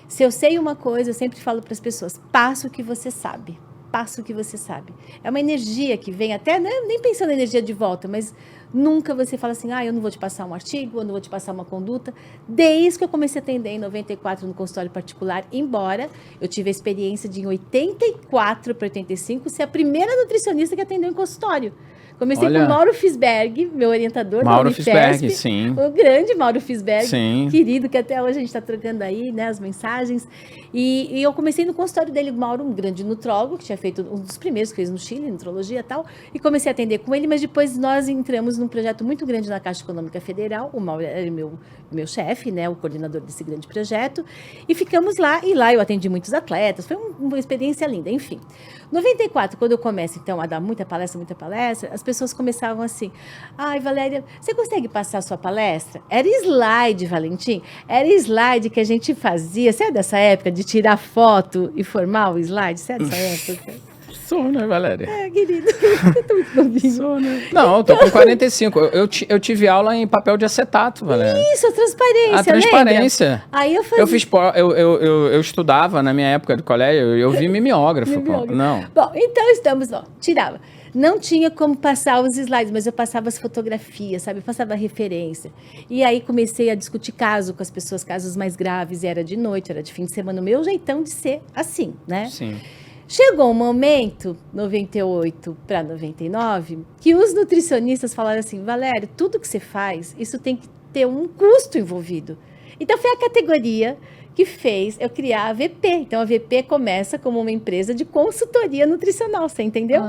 se eu sei uma coisa, eu sempre falo para as pessoas, passa o que você sabe. Passa o que você sabe. É uma energia que vem até, nem pensando na energia de volta, mas nunca você fala assim, eu não vou te passar um artigo, eu não vou te passar uma conduta. Desde que eu comecei a atender em 94 no consultório particular, embora eu tive a experiência de em 84 para 85 ser a primeira nutricionista que atendeu em consultório. Comecei com o Mauro Fisberg, meu orientador Mauro da Unifesp, Fisberg, sim. O grande Mauro Fisberg, sim. Querido, que até hoje a gente está trocando aí, né, as mensagens. E eu comecei no consultório dele, o Mauro, um grande nutrólogo, que tinha feito um dos primeiros que fez no Chile, nutrologia e tal, e comecei a atender com ele, mas depois nós entramos num projeto muito grande na Caixa Econômica Federal, o Mauro era meu chefe, né, o coordenador desse grande projeto, e ficamos lá, e lá eu atendi muitos atletas, foi uma experiência linda, enfim. 94, quando eu começo, então, a dar muita palestra, as pessoas começavam assim, Valéria, você consegue passar a sua palestra? Era slide, Valentim, era slide que a gente fazia, você é dessa época de tirar foto e formar o slide? Você é dessa época? Sou, né, Valéria? Querido, eu tô muito novinho. Sou, né? Não, eu tô com 45. Eu tive aula em papel de acetato, Valéria. Isso, a transparência, A transparência. Lembra? Aí eu fazia... Eu estudava na minha época de colégio, eu vi mimeógrafo. Não. Bom, então estamos, tirava. Não tinha como passar os slides, mas eu passava as fotografias, sabe? Eu passava a referência. E aí comecei a discutir caso com as pessoas, casos mais graves, e era de noite, era de fim de semana, o meu jeitão de ser assim, né? Sim. Chegou um momento, 98 para 99, que os nutricionistas falaram assim, Valéria, tudo que você faz, isso tem que ter um custo envolvido. Então, foi a categoria que fez eu criar a VP. Então, a VP começa como uma empresa de consultoria nutricional, você entendeu?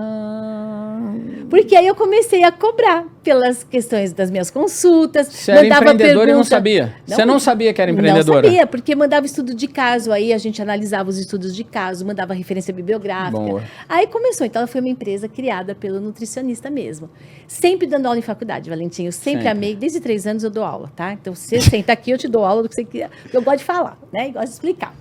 Porque aí eu comecei a cobrar pelas questões das minhas consultas. Você era empreendedora e não sabia? Você não sabia que era empreendedora? Não sabia, porque mandava estudo de caso, aí a gente analisava os estudos de caso, mandava referência bibliográfica. Boa. Aí começou, então ela foi uma empresa criada pelo nutricionista mesmo. Sempre dando aula em faculdade, Valentim, eu sempre amei, desde 3 anos eu dou aula, tá? Então você senta aqui, eu te dou aula do que você quiser, eu gosto de falar, né? E gosto de explicar.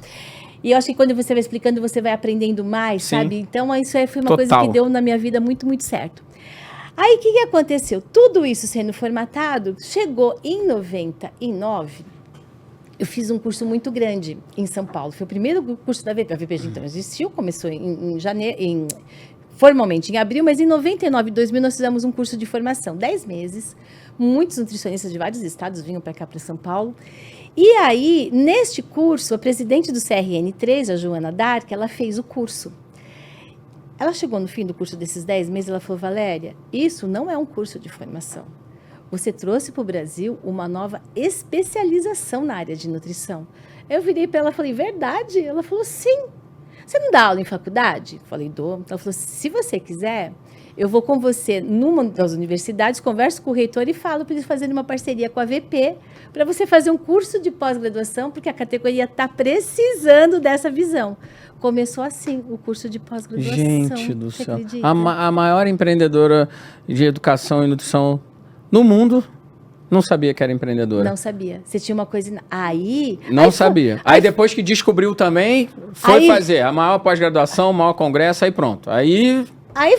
E eu acho que quando você vai explicando, você vai aprendendo mais, sabe? Então isso aí foi uma coisa que deu na minha vida muito, muito certo. Aí, o que aconteceu? Tudo isso sendo formatado, chegou em 99, eu fiz um curso muito grande em São Paulo. Foi o primeiro curso da VP. A VP, então, existiu, começou em janeiro, formalmente em abril, mas em 99, 2000, nós fizemos um curso de formação, 10 meses. Muitos nutricionistas de vários estados vinham para cá, para São Paulo. E aí, neste curso, a presidente do CRN3, a Joana Dark, ela fez o curso. Ela chegou no fim do curso desses 10 meses, ela falou, Valéria, isso não é um curso de formação. Você trouxe para o Brasil uma nova especialização na área de nutrição. Eu virei para ela e falei, verdade? Ela falou, sim. Você não dá aula em faculdade? Eu falei, dou. Ela falou, se você quiser, eu vou com você numa das universidades, converso com o reitor e falo para eles fazerem uma parceria com a VP para você fazer um curso de pós-graduação, porque a categoria está precisando dessa visão. Começou assim o curso de pós-graduação. Gente do céu. A maior empreendedora de educação e nutrição no mundo não sabia que era empreendedora. Não sabia. Você tinha uma coisa... Aí... Não sabia. Aí depois que descobriu também, foi fazer a maior pós-graduação, o maior congresso, aí pronto. Aí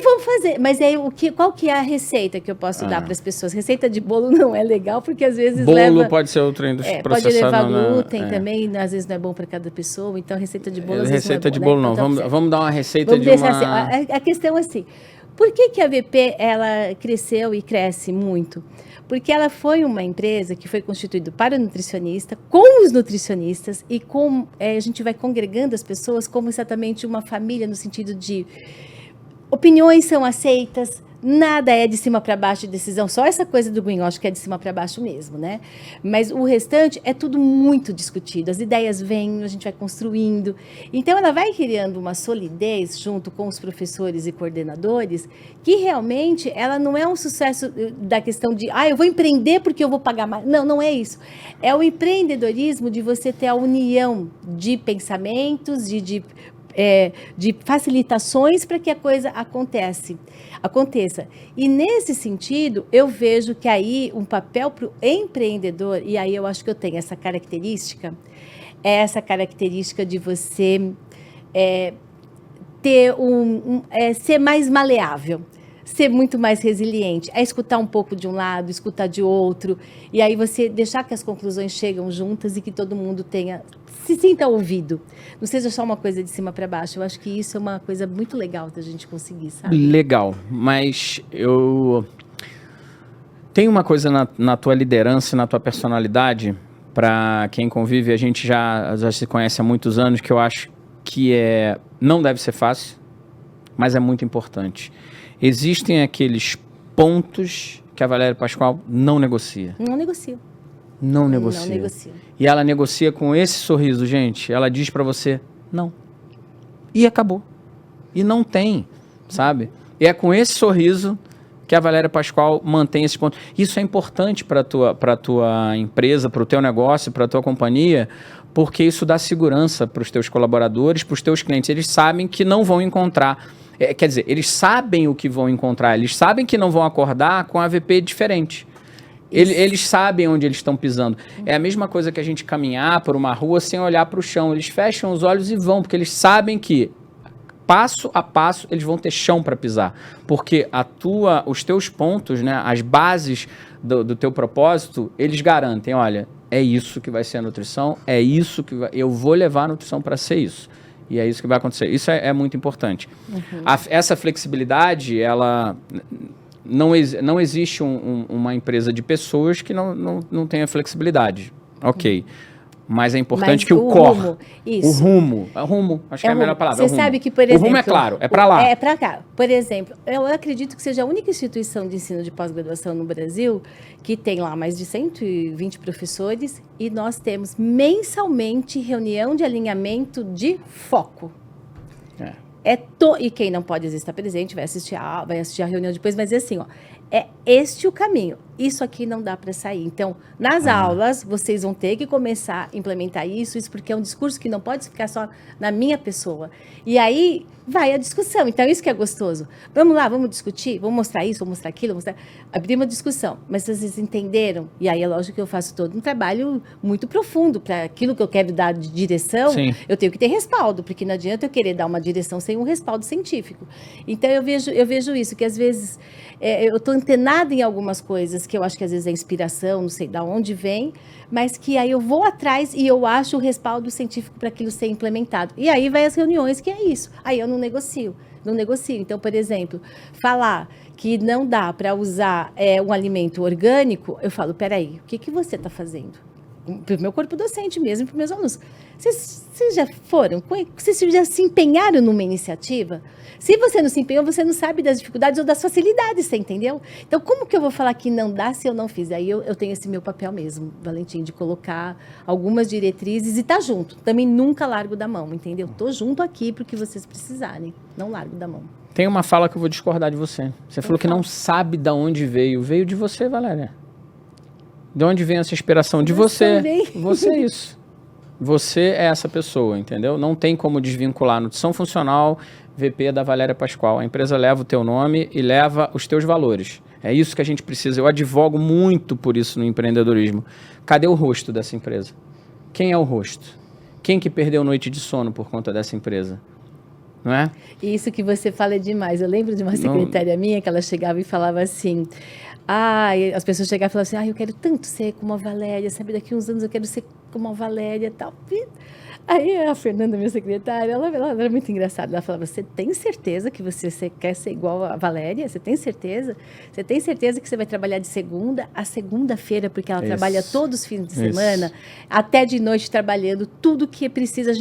vamos fazer. Mas aí, qual que é a receita que eu posso dar para as pessoas? Receita de bolo não é legal, porque às vezes bolo pode ser outra indústria processada. Pode levar glúten também, às vezes não é bom para cada pessoa. Então, receita de bolo às vezes receita não é bom, de bolo né? não. Então, vamos dar uma receita de uma... Assim, a questão é assim, por que a VP ela cresceu e cresce muito? Porque ela foi uma empresa que foi constituída para o nutricionista, com os nutricionistas, e a gente vai congregando as pessoas como exatamente uma família, no sentido de opiniões são aceitas, nada é de cima para baixo de decisão, só essa coisa do greenwash que é de cima para baixo mesmo, né? Mas o restante é tudo muito discutido, as ideias vêm, a gente vai construindo. Então, ela vai criando uma solidez junto com os professores e coordenadores, que realmente ela não é um sucesso da questão de, eu vou empreender porque eu vou pagar mais. Não, não é isso. É o empreendedorismo de você ter a união de pensamentos, de facilitações para que a coisa aconteça. E nesse sentido, eu vejo que aí um papel para o empreendedor, e aí eu acho que eu tenho essa característica, de você ter ser mais maleável, ser muito mais resiliente, escutar um pouco de um lado, escutar de outro, e aí você deixar que as conclusões chegam juntas e que todo mundo se sinta ouvido. Não seja só uma coisa de cima para baixo. Eu acho que isso é uma coisa muito legal da gente conseguir, sabe? Legal, mas tem uma coisa na tua liderança, na tua personalidade, para quem convive, a gente já se conhece há muitos anos, que eu acho que não deve ser fácil, mas é muito importante. Existem aqueles pontos que a Valéria Pascoal não negocia. Não negocia. Não negocia. E ela negocia com esse sorriso, gente. Ela diz pra você, não. E acabou. E não tem, sabe? E é com esse sorriso que a Valéria Pascoal mantém esse ponto. Isso é importante para tua empresa, para o teu negócio, para a tua companhia, porque isso dá segurança para os teus colaboradores, para os teus clientes. Eles sabem que não vão encontrar... quer dizer, eles sabem o que vão encontrar. Eles sabem que não vão acordar com a VP diferente. Eles sabem onde eles estão pisando. É a mesma coisa que a gente caminhar por uma rua sem olhar para o chão. Eles fecham os olhos e vão, porque eles sabem que passo a passo eles vão ter chão para pisar. Porque os teus pontos, né, as bases do teu propósito, eles garantem, olha, é isso que vai ser a nutrição, é isso que eu vou levar a nutrição para ser isso. E é isso que vai acontecer. Isso é muito importante. Uhum. Essa flexibilidade, ela... Não existe uma empresa de pessoas que não tenha flexibilidade. Ok. Mas é importante Mas que o o core, rumo, o isso. rumo, acho que é a melhor palavra. Você é o rumo. sabe que, por exemplo... O rumo é claro, é para lá. É para cá. Por exemplo, eu acredito que seja a única instituição de ensino de pós-graduação no Brasil que tem lá mais de 120 professores e nós temos mensalmente reunião de alinhamento de foco. E quem não pode estar presente vai assistir a reunião depois, mas é assim, ó, é este o caminho. Isso aqui não dá para sair. Então, nas aulas, vocês vão ter que começar a implementar isso porque é um discurso que não pode ficar só na minha pessoa. E aí vai a discussão. Então, isso que é gostoso. Vamos lá, vamos discutir, vamos mostrar isso, vamos mostrar aquilo, abrir uma discussão. Mas vocês entenderam? E aí é lógico que eu faço todo um trabalho muito profundo para aquilo que eu quero dar de direção. Sim. Eu tenho que ter respaldo, porque não adianta eu querer dar uma direção sem um respaldo científico. Então, eu vejo isso, que às vezes eu estou antenada em algumas coisas que eu acho que às vezes é inspiração, não sei de onde vem, mas que aí eu vou atrás e eu acho o respaldo científico para aquilo ser implementado. E aí vai as reuniões, que é isso. Aí eu não negocio. Então, por exemplo, falar que não dá para usar um alimento orgânico, eu falo, peraí, o que você está fazendo? Para o meu corpo docente mesmo, para os meus alunos. Vocês já foram? Vocês já se empenharam numa iniciativa? Se você não se empenhou, você não sabe das dificuldades ou das facilidades, você entendeu? Então, como que eu vou falar que não dá se eu não fiz? Aí eu tenho esse meu papel mesmo, Valentim, de colocar algumas diretrizes e estar junto. Também nunca largo da mão, entendeu? Estou junto aqui para o que vocês precisarem. Não largo da mão. Tem uma fala que eu vou discordar de você. Você falou que não sabe de onde veio. Veio de você, Valéria. De onde vem essa inspiração? De você. Você é isso. Você é essa pessoa, entendeu? Não tem como desvincular. Nutrição Funcional, VP da Valéria Pascoal. A empresa leva o teu nome e leva os teus valores. É isso que a gente precisa. Eu advogo muito por isso no empreendedorismo. Cadê o rosto dessa empresa? Quem é o rosto? Quem que perdeu noite de sono por conta dessa empresa? Não é? Isso que você fala é demais. Eu lembro de uma secretária minha que ela chegava e falava assim... as pessoas chegavam e falavam assim, eu quero tanto ser como a Valéria, sabe, daqui uns anos eu quero ser como a Valéria e tal. Aí a Fernanda, minha secretária, ela era muito engraçada, ela falava, você tem certeza que você quer ser igual a Valéria? Você tem certeza? Você tem certeza que você vai trabalhar de segunda a segunda-feira, porque ela trabalha todos os fins de semana, até de noite trabalhando, tudo que precisa,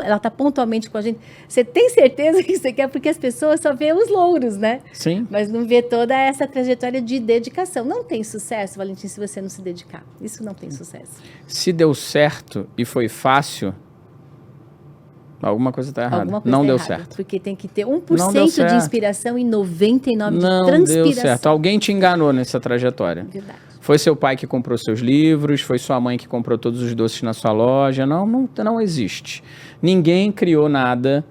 ela está pontualmente com a gente. Você tem certeza que você quer? Porque as pessoas só veem os louros, né? Sim. Mas não vê toda essa trajetória de dedicação. Não tem sucesso, Valentim, se você não se dedicar. Isso não tem sucesso. Se deu certo e foi fácil... Alguma coisa está errada. Não deu certo. Porque tem que ter 1% de inspiração e 99% de transpiração. Não deu certo. Alguém te enganou nessa trajetória. Verdade. Foi seu pai que comprou seus livros, foi sua mãe que comprou todos os doces na sua loja. Não existe. Ninguém criou nada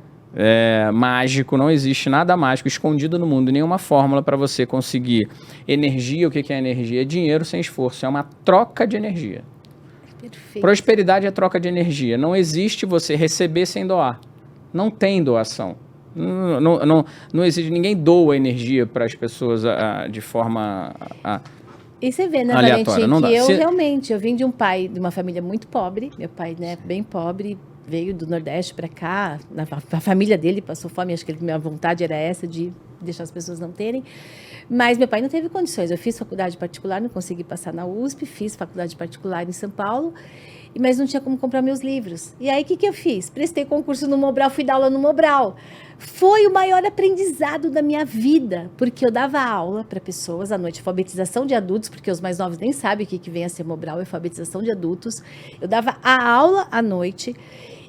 mágico, não existe nada mágico escondido no mundo, nenhuma fórmula para você conseguir energia. O que é energia? É dinheiro sem esforço, é uma troca de energia. Perfeito. Prosperidade é troca de energia. Não existe você receber sem doar. Não tem doação. Não existe. Ninguém doa energia para as pessoas de forma e você vê, né, aleatória. Valentim, eu vim de um pai, de uma família muito pobre. Meu pai, né, bem pobre, veio do Nordeste para cá. A família dele passou fome. Acho que minha vontade era essa, de deixar as pessoas não terem. Mas meu pai não teve condições. Eu fiz faculdade particular, não consegui passar na USP, fiz faculdade particular em São Paulo, mas não tinha como comprar meus livros. E aí, o que eu fiz? Prestei concurso no Mobral, fui dar aula no Mobral. Foi o maior aprendizado da minha vida, porque eu dava aula para pessoas à noite, alfabetização de adultos, porque os mais novos nem sabem o que vem a ser Mobral, é alfabetização de adultos. Eu dava a aula à noite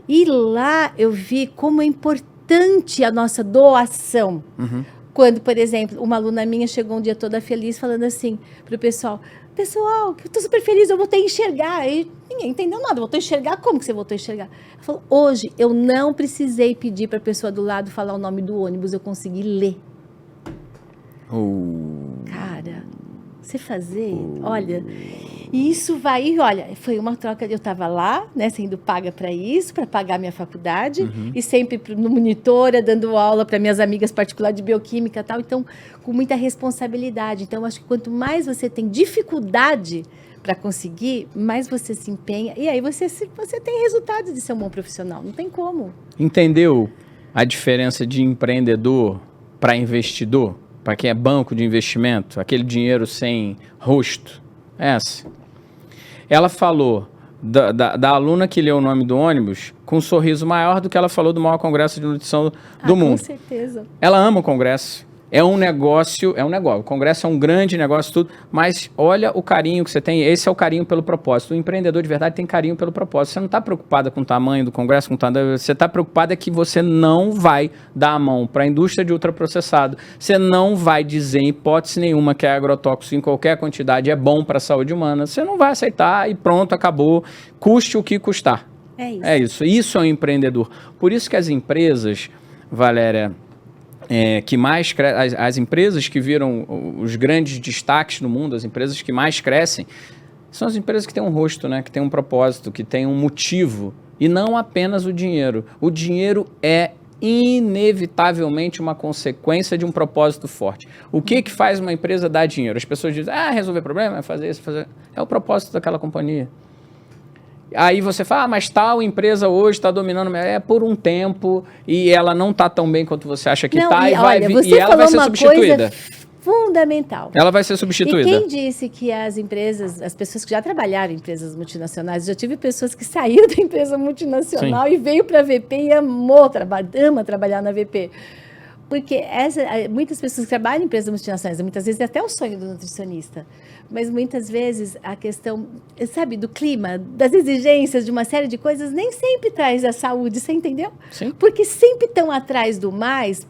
e lá eu vi como é importante a nossa doação. Uhum. Quando, por exemplo, uma aluna minha chegou um dia toda feliz falando assim para o pessoal, eu estou super feliz, eu voltei a enxergar. E ninguém entendeu nada, voltou a enxergar? Como que você voltou a enxergar? Ela falou, hoje eu não precisei pedir para a pessoa do lado falar o nome do ônibus, eu consegui ler. Cara, você fazer, olha, e isso vai, olha, foi uma troca, eu estava lá, né, sendo paga para isso, para pagar minha faculdade, e sempre no monitora, dando aula para minhas amigas particulares de bioquímica e tal, então, com muita responsabilidade. Então, acho que quanto mais você tem dificuldade para conseguir, mais você se empenha, e aí você tem resultados de ser um bom profissional, não tem como. Entendeu a diferença de empreendedor para investidor? Para quem é banco de investimento, aquele dinheiro sem rosto? Essa. Ela falou, da aluna que leu o nome do ônibus com um sorriso maior do que ela falou do maior congresso de nutrição do mundo. Com certeza. Ela ama o congresso. É um negócio. O congresso é um grande negócio, tudo, mas olha o carinho que você tem. Esse é o carinho pelo propósito. O empreendedor de verdade tem carinho pelo propósito. Você não está preocupada com o tamanho do congresso, você está preocupada que você não vai dar a mão para a indústria de ultraprocessado. Você não vai dizer, em hipótese nenhuma, que é agrotóxico em qualquer quantidade é bom para a saúde humana. Você não vai aceitar e pronto, acabou. Custe o que custar. É isso. Isso é um empreendedor. Por isso que as empresas, Valéria, que mais as empresas que viram os grandes destaques no mundo, as empresas que mais crescem, são as empresas que têm um rosto, né? Que têm um propósito, que têm um motivo, e não apenas o dinheiro. O dinheiro é inevitavelmente uma consequência de um propósito forte. O que faz uma empresa dar dinheiro? As pessoas dizem, resolver problema, é fazer isso, fazer... É o propósito daquela companhia. Aí você fala, mas tal empresa hoje está dominando, por um tempo, e ela não está tão bem quanto você acha que está, e ela vai ser substituída. Fundamental. Ela vai ser substituída. E quem disse que as empresas, as pessoas que já trabalharam em empresas multinacionais, já tive pessoas que saíram da empresa multinacional e veio para a VP e ama trabalhar na VP. Porque muitas pessoas que trabalham em empresas multinacionais, muitas vezes é até o sonho do nutricionista, mas muitas vezes a questão, sabe, do clima, das exigências de uma série de coisas, nem sempre traz a saúde, você entendeu? Sim. Porque sempre estão atrás do mais,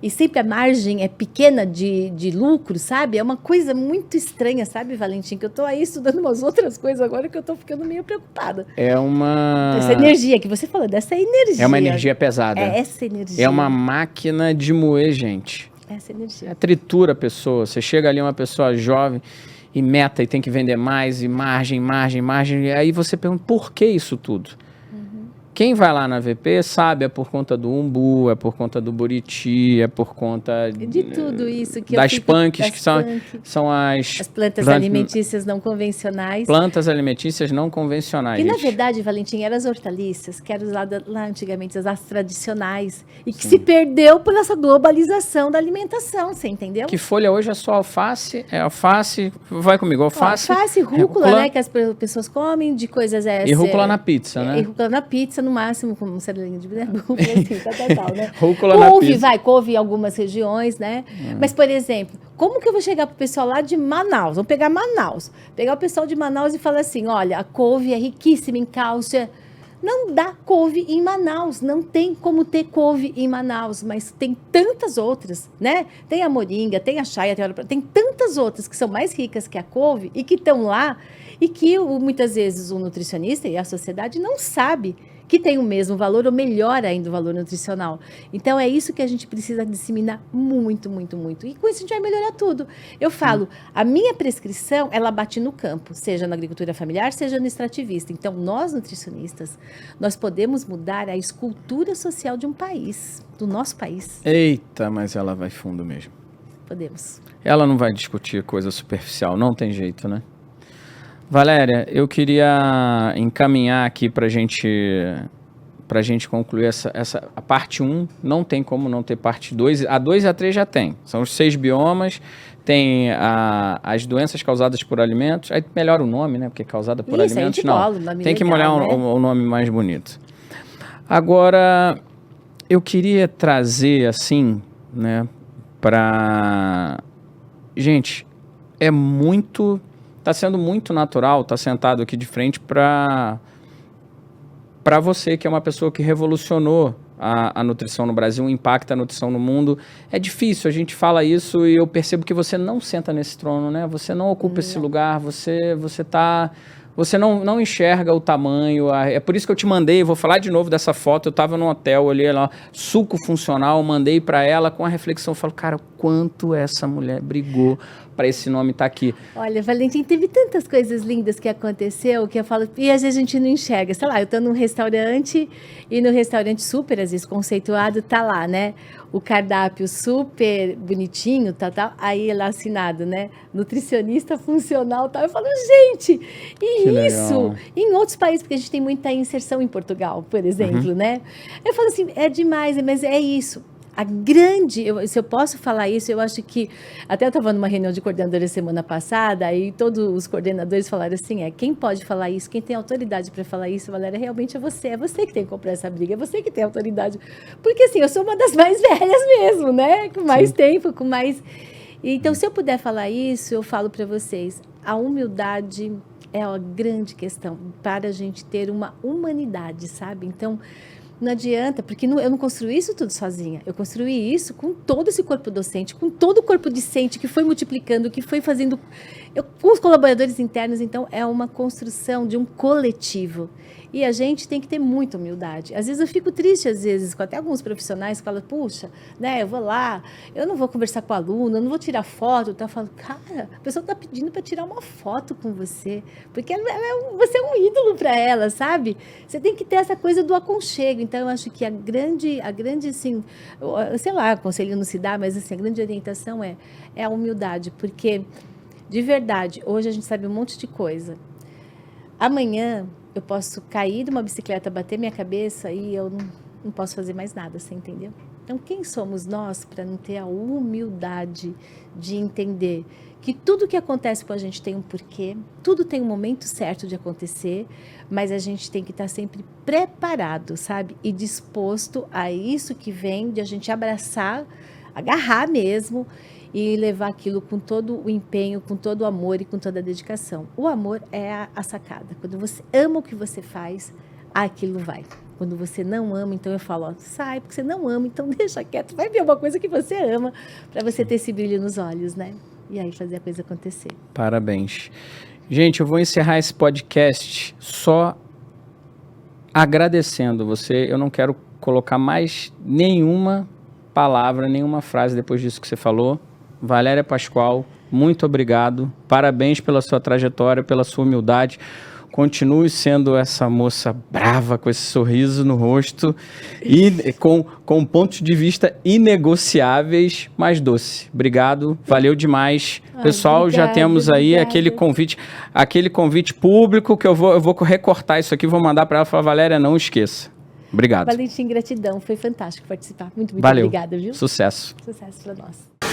e sempre a margem é pequena de lucro, sabe? É uma coisa muito estranha, sabe, Valentim? Que eu estou aí estudando umas outras coisas agora que eu estou ficando meio preocupada. Essa energia que você falou, dessa energia. É uma energia pesada. É essa energia. É uma máquina de moer gente. Essa energia. Tritura a pessoa. Você chega ali, uma pessoa jovem, e meta, e tem que vender mais, e margem, e aí você pergunta, por que isso tudo? Quem vai lá na VP sabe, é por conta do umbu, é por conta do buriti, é por conta de tudo isso que das punks, que são as plantas alimentícias não convencionais. Plantas alimentícias não convencionais. E na verdade, Valentim, eram as hortaliças, que eram lá antigamente as tradicionais, e que se perdeu por essa globalização da alimentação, você entendeu? Que folha hoje é só alface, vai comigo, alface, rúcula, né, que as pessoas comem, de coisas e rúcula na pizza, né? E rúcula na pizza, no máximo, com um cerelinho de rúcula, assim, tal, né? Rúcula na pizza. Couve em algumas regiões, né? Mas, por exemplo, como que eu vou chegar pro pessoal lá de Manaus? Vamos pegar Manaus. Pegar o pessoal de Manaus e falar assim, olha, a couve é riquíssima em cálcio. Não dá couve em Manaus, não tem como ter couve em Manaus, mas tem tantas outras, né? Tem a moringa, tem a chaia, tem tantas outras que são mais ricas que a couve e que estão lá e que muitas vezes o nutricionista e a sociedade não sabe que tem o mesmo valor ou melhor ainda o valor nutricional. Então é isso que a gente precisa disseminar muito, muito, muito. E com isso a gente vai melhorar tudo. Eu falo, a minha prescrição, ela bate no campo, seja na agricultura familiar, seja no extrativista. Então nós nutricionistas, nós podemos mudar a escultura social de um país, do nosso país. Eita, mas ela vai fundo mesmo. Podemos. Ela não vai discutir coisa superficial, não tem jeito, né? Valéria, eu queria encaminhar aqui para a gente concluir a parte 1. Não tem como não ter parte 2. A 2 e a 3 já tem. São os 6 biomas, tem as doenças causadas por alimentos. Aí melhora o nome, né? Porque causada por alimentos, não. Tem que molhar o nome mais bonito. Agora, eu queria trazer assim, né? Gente, está sendo muito natural estar sentado aqui de frente para você, que é uma pessoa que revolucionou a nutrição no Brasil, impacta a nutrição no mundo. É difícil, a gente fala isso e eu percebo que você não senta nesse trono, né? Você não ocupa esse lugar, você não enxerga o tamanho. É por isso que eu te mandei, vou falar de novo dessa foto. Eu estava no hotel, olhei lá, suco funcional, mandei para ela com a reflexão. Eu falo, cara, quanto essa mulher brigou para esse nome estar aqui. Olha, Valentim, teve tantas coisas lindas que aconteceu que eu falo, e às vezes a gente não enxerga. Sei lá, eu estou num restaurante e no restaurante super, às vezes, conceituado, tá lá, né? O cardápio super bonitinho, tal, aí lá assinado, né? Nutricionista funcional, tal. Eu falo, gente, e que isso? Legal. Em outros países, porque a gente tem muita inserção em Portugal, por exemplo, né? Eu falo assim, é demais, mas é isso. se eu posso falar isso, eu acho que, até eu estava numa reunião de coordenadores semana passada, aí todos os coordenadores falaram assim, quem pode falar isso, quem tem autoridade para falar isso, Valéria, realmente é você que tem que comprar essa briga, é você que tem autoridade, porque assim, eu sou uma das mais velhas mesmo, né, com mais tempo, com mais... Então, se eu puder falar isso, eu falo para vocês, a humildade é a grande questão para a gente ter uma humanidade, sabe? Então, não adianta, porque eu não construí isso tudo sozinha. Eu construí isso com todo esse corpo docente, com todo o corpo discente que foi multiplicando, que foi fazendo... com os colaboradores internos, então, é uma construção de um coletivo. E a gente tem que ter muita humildade. Às vezes eu fico triste, com até alguns profissionais que falam, puxa, né, eu vou lá, eu não vou conversar com o aluno, eu não vou tirar foto. Eu falo, cara, a pessoa está pedindo para tirar uma foto com você, porque você é um ídolo para ela, sabe? Você tem que ter essa coisa do aconchego. Então, eu acho que a grande assim, sei lá, conselho não se dá, mas assim, a grande orientação é a humildade, porque, de verdade, hoje a gente sabe um monte de coisa. Amanhã eu posso cair de uma bicicleta, bater minha cabeça e eu não posso fazer mais nada, você entendeu? Então, quem somos nós para não ter a humildade de entender que tudo que acontece com a gente tem um porquê, tudo tem um momento certo de acontecer, mas a gente tem que estar sempre preparado, sabe? E disposto a isso que vem, de a gente abraçar, agarrar mesmo, e levar aquilo com todo o empenho, com todo o amor e com toda a dedicação. O amor é a sacada. Quando você ama o que você faz, aquilo vai. Quando você não ama, então eu falo, sai, porque você não ama, então deixa quieto, vai ver uma coisa que você ama, para você ter esse brilho nos olhos, né? E aí fazer a coisa acontecer. Parabéns. Gente, eu vou encerrar esse podcast só agradecendo você. Eu não quero colocar mais nenhuma palavra, nenhuma frase depois disso que você falou. Valéria Pascoal, muito obrigado. Parabéns pela sua trajetória, pela sua humildade. Continue sendo essa moça brava, com esse sorriso no rosto e com pontos de vista inegociáveis, mas doce. Obrigado, valeu demais. Pessoal, obrigada, já temos aí aquele convite público que eu vou recortar isso aqui, vou mandar para ela e falar, Valéria, não esqueça. Obrigado. Valentim, gratidão, foi fantástico participar. Muito valeu. Obrigada, viu? Sucesso. Sucesso para nós.